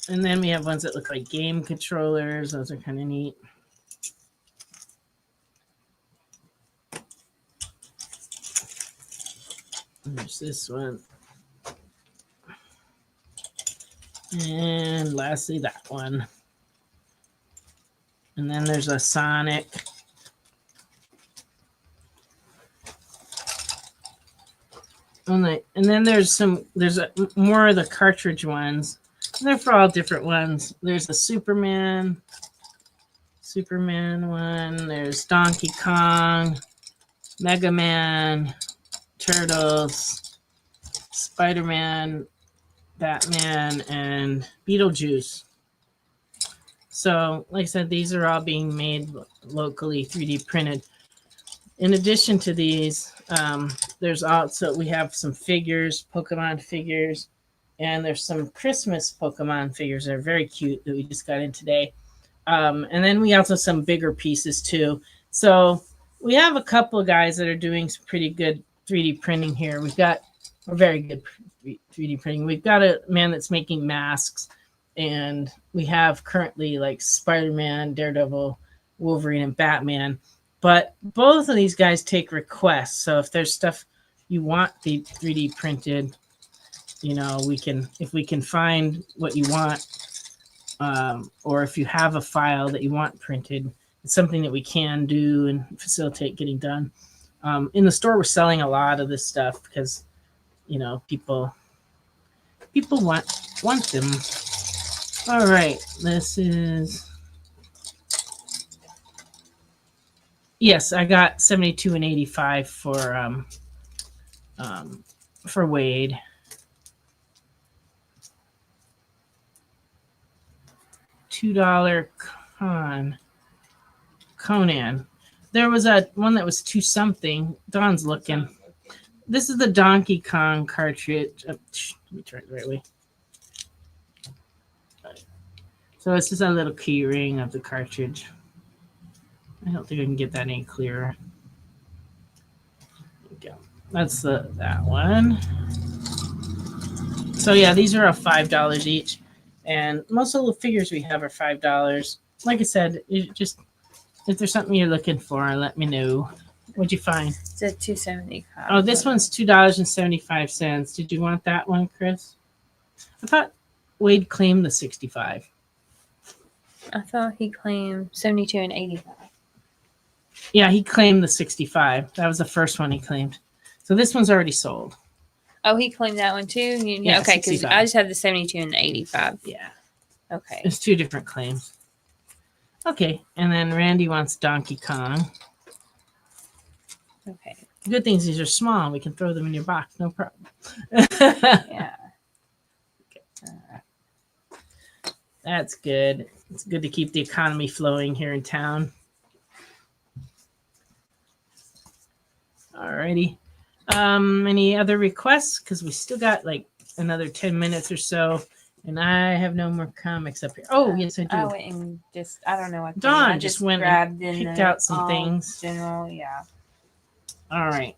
And then we have ones that look like game controllers. Those are kind of neat. There's this one. And lastly, that one. And then there's a Sonic. And then there's more of the cartridge ones. And they're for all different ones. There's a Superman one. There's Donkey Kong, Mega Man, Turtles, Spider-Man, Batman, and Beetlejuice. So, like I said, these are all being made locally, 3D printed. In addition to these, there's also, we have some figures, Pokemon figures, and there's some Christmas Pokemon figures that are very cute that we just got in today. And then we also have some bigger pieces too. So we have a couple of guys that are doing some pretty good 3D printing here. We're very good 3D printing. We've got a man that's making masks. And we have currently like Spider-Man, Daredevil, Wolverine, and Batman. But both of these guys take requests. So if there's stuff you want the 3D printed, if we can find what you want, or if you have a file that you want printed, it's something that we can do and facilitate getting done. In the store, we're selling a lot of this stuff because, people want them. All right, this is, yes, I got 72 and 85 for Wade. $2 Conan. There was one that was 2 something. Don's looking. This is the Donkey Kong cartridge. Let me try it the right way. So this is a little key ring of the cartridge. I don't think I can get that any clearer. There we go. That's that one. So yeah, these are $5 each. And most of the figures we have are $5. Like I said, if there's something you're looking for, let me know. What'd you find? It's at $2.75. Oh, this one's $2.75. Did you want that one, Chris? I thought Wade claimed the 65. I thought he claimed 72 and 85. Yeah, he claimed the 65. That was the first one he claimed. So this one's already sold. Oh, he claimed that one too? Yeah, okay, because 65. I just have the 72 and the 85. Yeah. Okay. It's 2 different claims. Okay, and then Randy wants Donkey Kong. Okay. The good thing is these are small. We can throw them in your box. No problem. Yeah. That's good. It's good to keep the economy flowing here in town. Alrighty. Any other requests? Because we still got like another 10 minutes or so. And I have no more comics up here. Oh, yes, I do. I went and just, I don't know what. Dawn I just went grabbed and in picked the out some things. General, yeah. All right.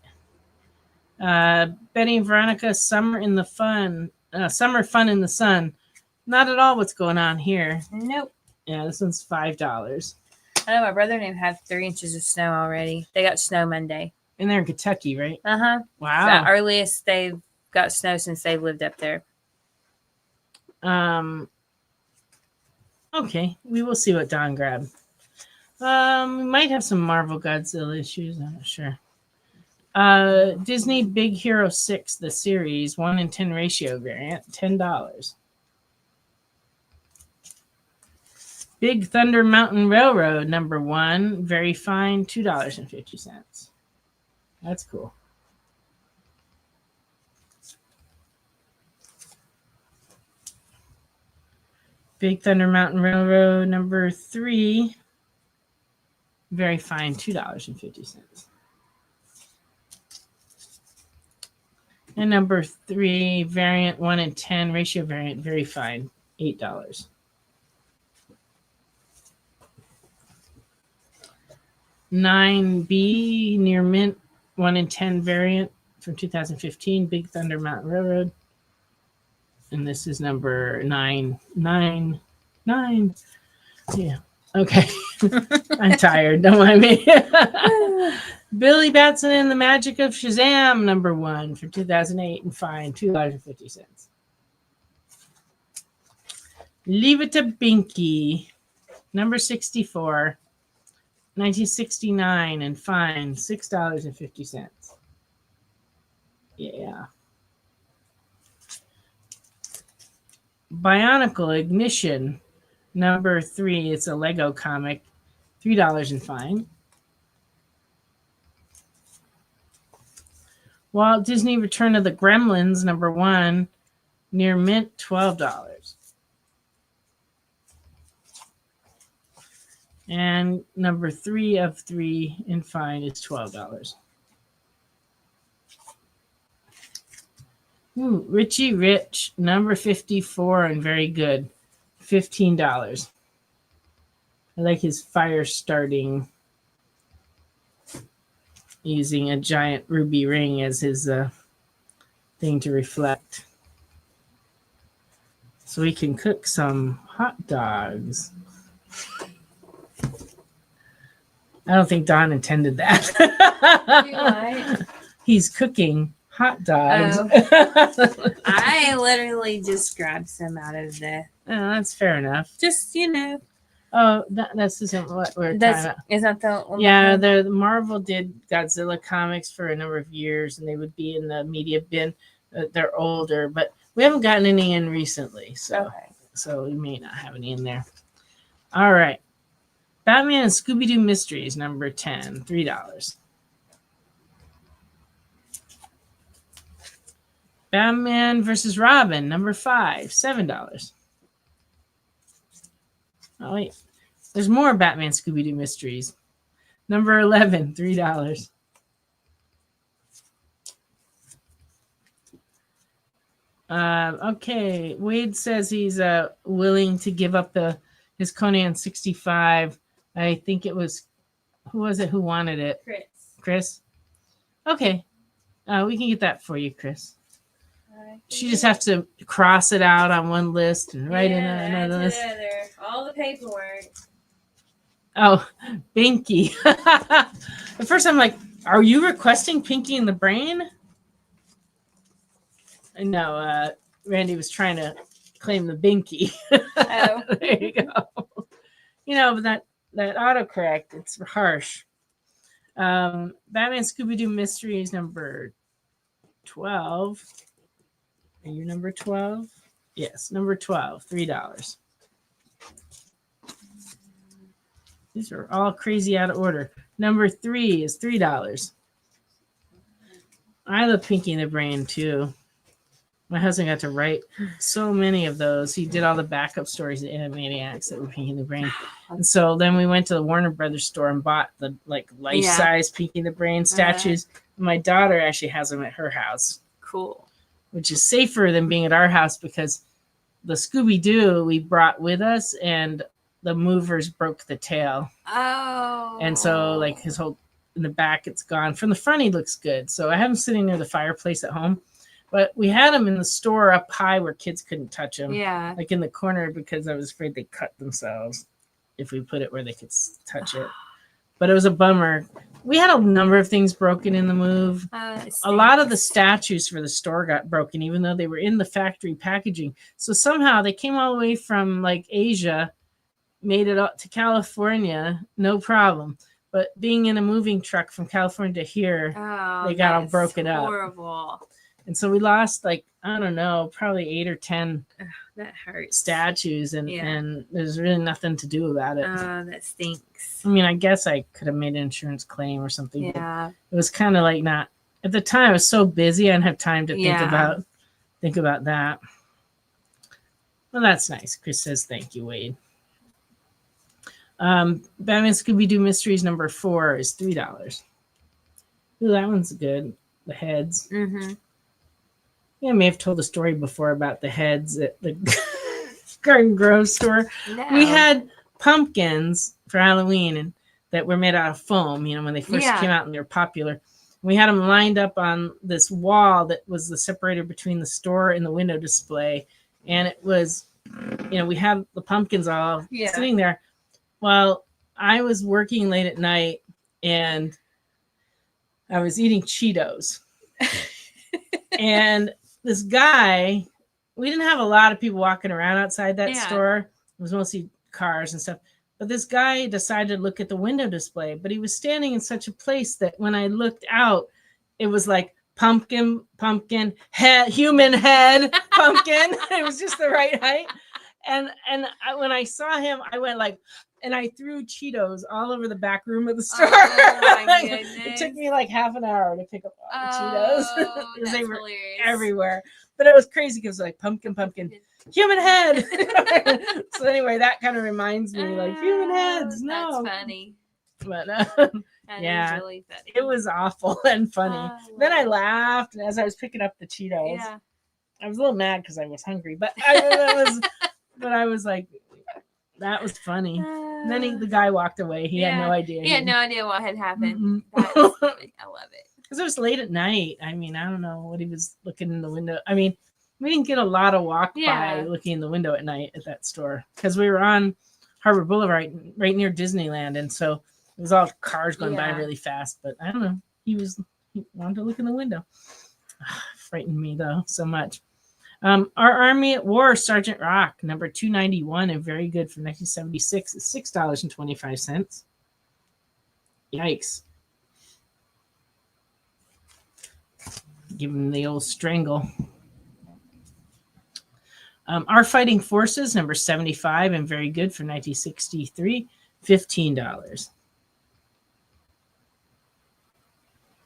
Betty and Veronica, summer fun in the sun. Not at all what's going on here. Nope. Yeah, this one's $5. I know my brother and him have 3 inches of snow already. They got snow Monday. And they're in Kentucky, right? Uh-huh. Wow. The earliest they've got snow since they've lived up there. Okay, we will see what Don grabbed. We might have some Marvel Godzilla issues. I'm not sure. Disney Big Hero 6, the series, 1:10 ratio variant, $10. Big Thunder Mountain Railroad, number 1, very fine, $2.50. That's cool. Big Thunder Mountain Railroad, number 3, very fine, $2.50. And number 3, variant 1:10 ratio variant, very fine, $8. $9B near mint 1:10 variant from 2015, Big Thunder Mountain Railroad. And this is number 999. Yeah. Okay. I'm tired. Don't mind me. Billy Batson and the Magic of Shazam, number 1 for 2008 and fine, $2.50. Leave It to Binky, number 64, 1969 and fine, $6.50. Yeah. Bionicle Ignition, number 3. It's a Lego comic, $3 and fine. Walt Disney Return of the Gremlins, number 1, near mint, $12. And number 3 of 3 in fine is $12. Richie Rich, number 54 and very good, $15. I like his fire starting, using a giant ruby ring as his thing to reflect. So we can cook some hot dogs. I don't think Don intended that. He's cooking hot dogs. Oh. I literally just grabbed some out of the. Oh, that's fair enough. Just, you know. Oh, this isn't what we're talking about. Is that the one? Yeah, the Marvel did Godzilla comics for a number of years, and they would be in the media bin. They're older, but we haven't gotten any in recently, so we may not have any in there. All right. Batman and Scooby-Doo Mysteries, number 10, $3. Batman versus Robin, number 5, $7. Oh, wait. There's more Batman Scooby-Doo Mysteries. Number 11, $3. Okay. Wade says he's willing to give up his Conan 65. I think it was, who was it who wanted it? Chris? Okay. We can get that for you, Chris. She just have to cross it out on one list and write in another list. All the paperwork. Oh, Binky. At first I'm like, are you requesting Pinky in the Brain? No, Randy was trying to claim the Binky. Oh. There you go. You know, but that autocorrect, it's harsh. Batman Scooby-Doo Mysteries, number 12. Are you number 12? Yes, number 12, $3. These are all crazy out of order. Number 3 is $3. I love Pinky and the Brain too. My husband got to write so many of those. He did all the backup stories of Animaniacs that were Pinky and the Brain. And so then we went to the Warner Brothers store and bought the life-size Pinky and the Brain statues. My daughter actually has them at her house. Cool. Which is safer than being at our house because the Scooby-Doo we brought with us and the movers broke the tail. Oh. And so like his whole in the back it's gone. From the front he looks good. So I have him sitting near the fireplace at home. But we had him in the store up high where kids couldn't touch him. Yeah. Like in the corner because I was afraid they'd cut themselves if we put it where they could touch it. But it was a bummer. We had a number of things broken in the move. A lot of the statues for the store got broken, even though they were in the factory packaging. So somehow they came all the way from like Asia, made it up to California, no problem. But being in a moving truck from California to here, they got all broken up. Horrible. And so we lost like, I don't know, probably 8 or 10 that hurts. Statues and there's really nothing to do about it. Oh, that stinks. I mean, I guess I could have made an insurance claim or something. Yeah. It was kind of like not at the time I was so busy I didn't have time to think about that. Well, that's nice. Chris says thank you, Wade. Batman Scooby-Doo Mysteries number 4 is $3. Ooh, that one's good. The heads. Mm-hmm. Yeah, I may have told a story before about the heads at the Garden Grove store. No. We had pumpkins for Halloween and that were made out of foam, when they first came out and they were popular. We had them lined up on this wall that was the separator between the store and the window display. And it was, we had the pumpkins all sitting there. Well, I was working late at night and I was eating Cheetos. And this guy, we didn't have a lot of people walking around outside that store. It was mostly cars and stuff. But this guy decided to look at the window display. But he was standing in such a place that when I looked out, it was like pumpkin, head, human head, pumpkin. It was just the right height. And when I saw him, I went like, and I threw Cheetos all over the back room of the store. Oh, my goodness. It took me like half an hour to pick up all the Cheetos. That's they were hilarious. Everywhere. But it was crazy because like pumpkin, human head. So anyway, that kind of reminds me like human heads. No. That's funny. But That is really funny. it was awful and funny. Then I laughed, and as I was picking up the Cheetos, I was a little mad because I was hungry. But I was like, that was funny. And then the guy walked away. He had no idea. He had no idea what had happened. That's funny. I love it. Because it was late at night. I mean, I don't know what he was looking in the window. I mean, we didn't get a lot of walk by looking in the window at night at that store because we were on Harbor Boulevard, right near Disneyland, and so it was all cars going by really fast. But I don't know. He wanted to look in the window. Frightened me though so much. Our Army at War, Sergeant Rock, number 291, and very good for 1976 is $6.25. Yikes. Give him the old strangle. Our Fighting Forces, number 75, and very good for 1963, $15.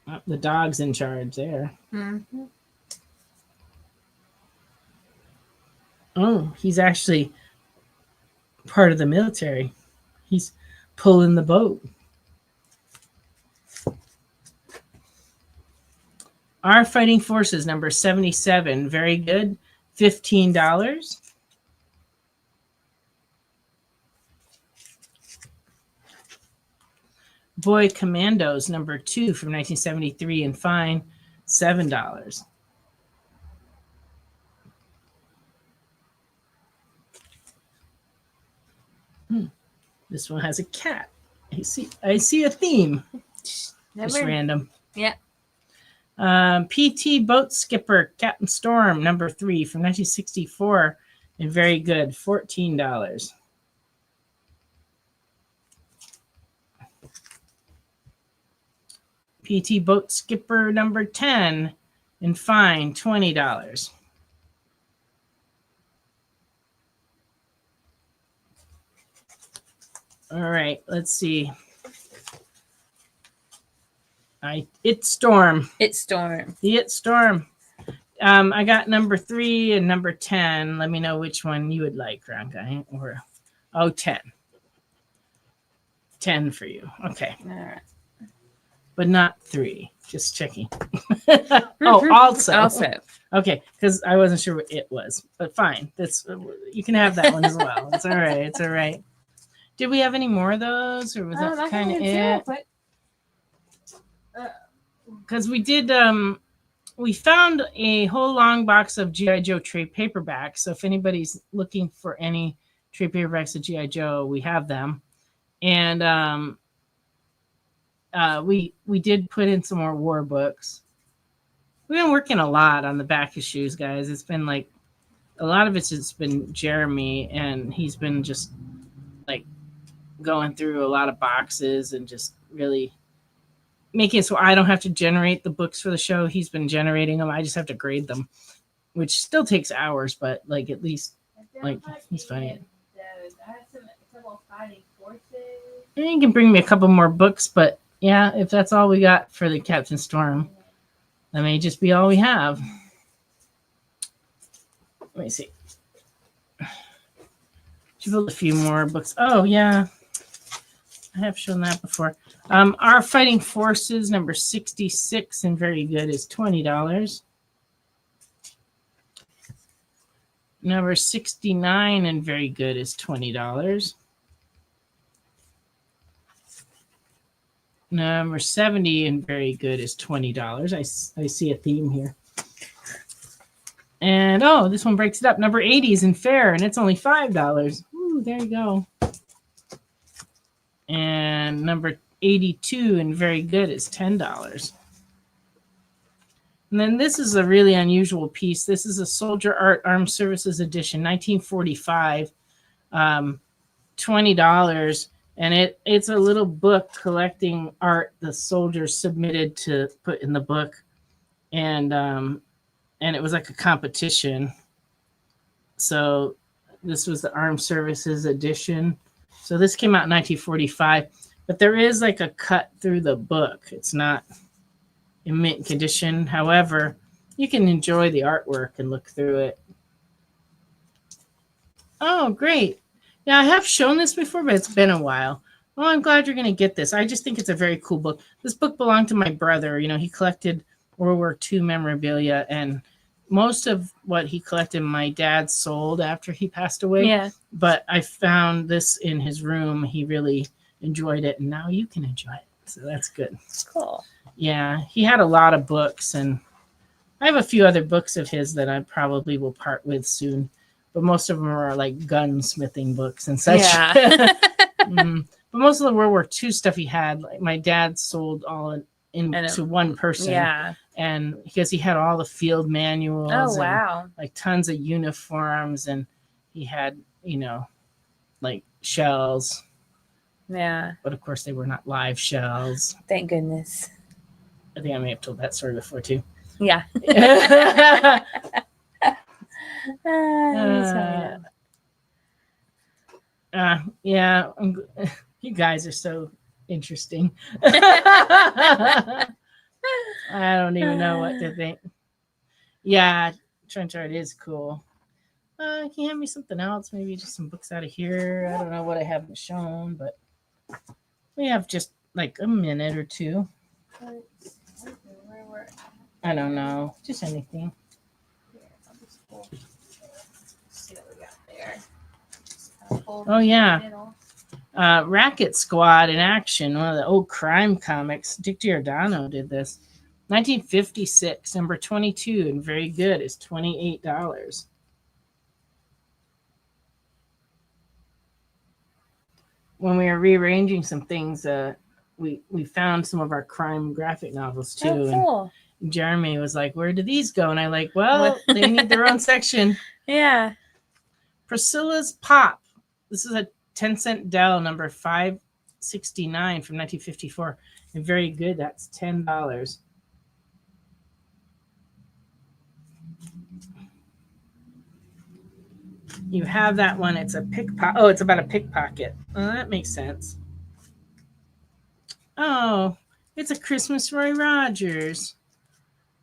Oh, the dog's in charge there. Mm-hmm. Oh, he's actually part of the military. He's pulling the boat. Our Fighting Forces, number 77, very good, $15. Boy Commandos, number 2 from 1973, and fine, $7. This one has a cat. I see a theme. Just random. Yeah. PT Boat Skipper Captain Storm number 3 from 1964 and very good, $14. PT Boat Skipper number 10 and fine, $20. All right, let's see. It's Storm. It's Storm. It's Storm. I got number 3 and number 10. Let me know which one you would like, Round Guy. Or 10. 10 for you. Okay. All right. But not 3. Just checking. Also. Okay, because I wasn't sure what it was, but fine. That's you can have that one as well. It's all right. It's all right. Did we have any more of those, or was that kind of it? Because we did. We found a whole long box of G.I. Joe trade paperbacks. So if anybody's looking for any trade paperbacks of G.I. Joe, we have them. And we did put in some more war books. We've been working a lot on the back issues, guys. It's been like a lot of it's just been Jeremy, and he's been just like going through a lot of boxes and just really making it so I don't have to generate the books for the show. He's been generating them. I just have to grade them, which still takes hours, but like at least like he's funny. And you can bring me a couple more books, but yeah, if that's all we got for the Captain Storm, that may just be all we have. Let me see. Should build a few more books. Oh yeah, I have shown that before. Our Fighting Forces number 66 and very good is $20. Number 69 and very good is $20. Number 70 and very good is $20. I see a theme here. And this one breaks it up. Number 80 is in fair, and it's only $5. Ooh, there you go. And number 82 and very good is $10. And then this is a really unusual piece. This is a Soldier Art Armed Services Edition, 1945, $20. And it's a little book collecting art the soldiers submitted to put in the book. And it was like a competition. So this was the Armed Services Edition. So this came out in 1945. But there is like a cut through the book. It's not in mint condition. However, you can enjoy the artwork and look through it. Oh, great. Yeah, I have shown this before, but it's been a while. Well, I'm glad you're going to get this. I just think it's a very cool book. This book belonged to my brother. You know, he collected World War II memorabilia, and most of what he collected, my dad sold after he passed away. Yeah. But I found this in his room. He really enjoyed it, and now you can enjoy it. So that's good. Cool. Yeah, he had a lot of books, and I have a few other books of his that I probably will part with soon. But most of them are like gunsmithing books and such. Yeah. But most of the World War II stuff he had, like my dad sold all into one person. Yeah. And because he had all the field manuals. Oh, wow. And, like tons of uniforms, and he had, like shells. Yeah. But of course they were not live shells. Thank goodness. I think I may have told that story before too. Yeah. Yeah, you guys are so interesting. I don't even know what to think. Yeah, Trench Art is cool. Can you hand me something else? Maybe just some books out of here. I don't know what I haven't shown, but we have just like a minute or two. I don't know. Just anything. Oh, yeah. Racket Squad in action. One of the old crime comics. Dick Giordano did this. 1956, number 22, and very good. It's $28. When we were rearranging some things, we found some of our crime graphic novels too. Oh, cool. And Jeremy was like, "Where do these go?" And I like, "Well, they need their own section." Yeah. Priscilla's Pop. This is a 10-cent Dell, number 569 from 1954. And very good. That's $10. You have that one. It's a pickpocket. Oh, it's about a pickpocket. Oh, that makes sense. Oh, It's a Christmas Roy Rogers.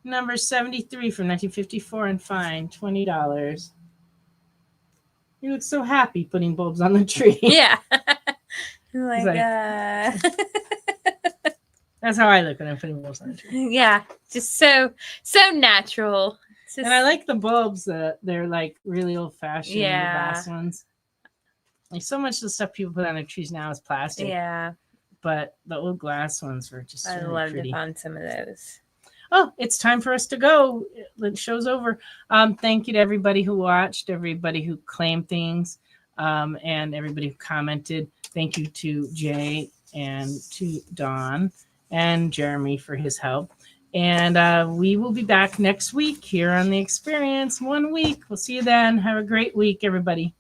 Number 73 from 1954 and fine, $20. You look so happy putting bulbs on the tree. Yeah. That's how I look when I'm putting bulbs on the tree. Yeah, just so natural. And I like the bulbs that they're like really old fashioned. Yeah. The glass ones. Like so much of the stuff people put on their trees now is plastic. Yeah. But the old glass ones were just I really love pretty. to find some of those. Oh, it's time for us to go. The show's over. Thank you to everybody who watched, everybody who claimed things, and everybody who commented. Thank you to Jay and to Don and Jeremy for his help. And we will be back next week here on The Experience. 1 week. We'll see you then. Have a great week, everybody.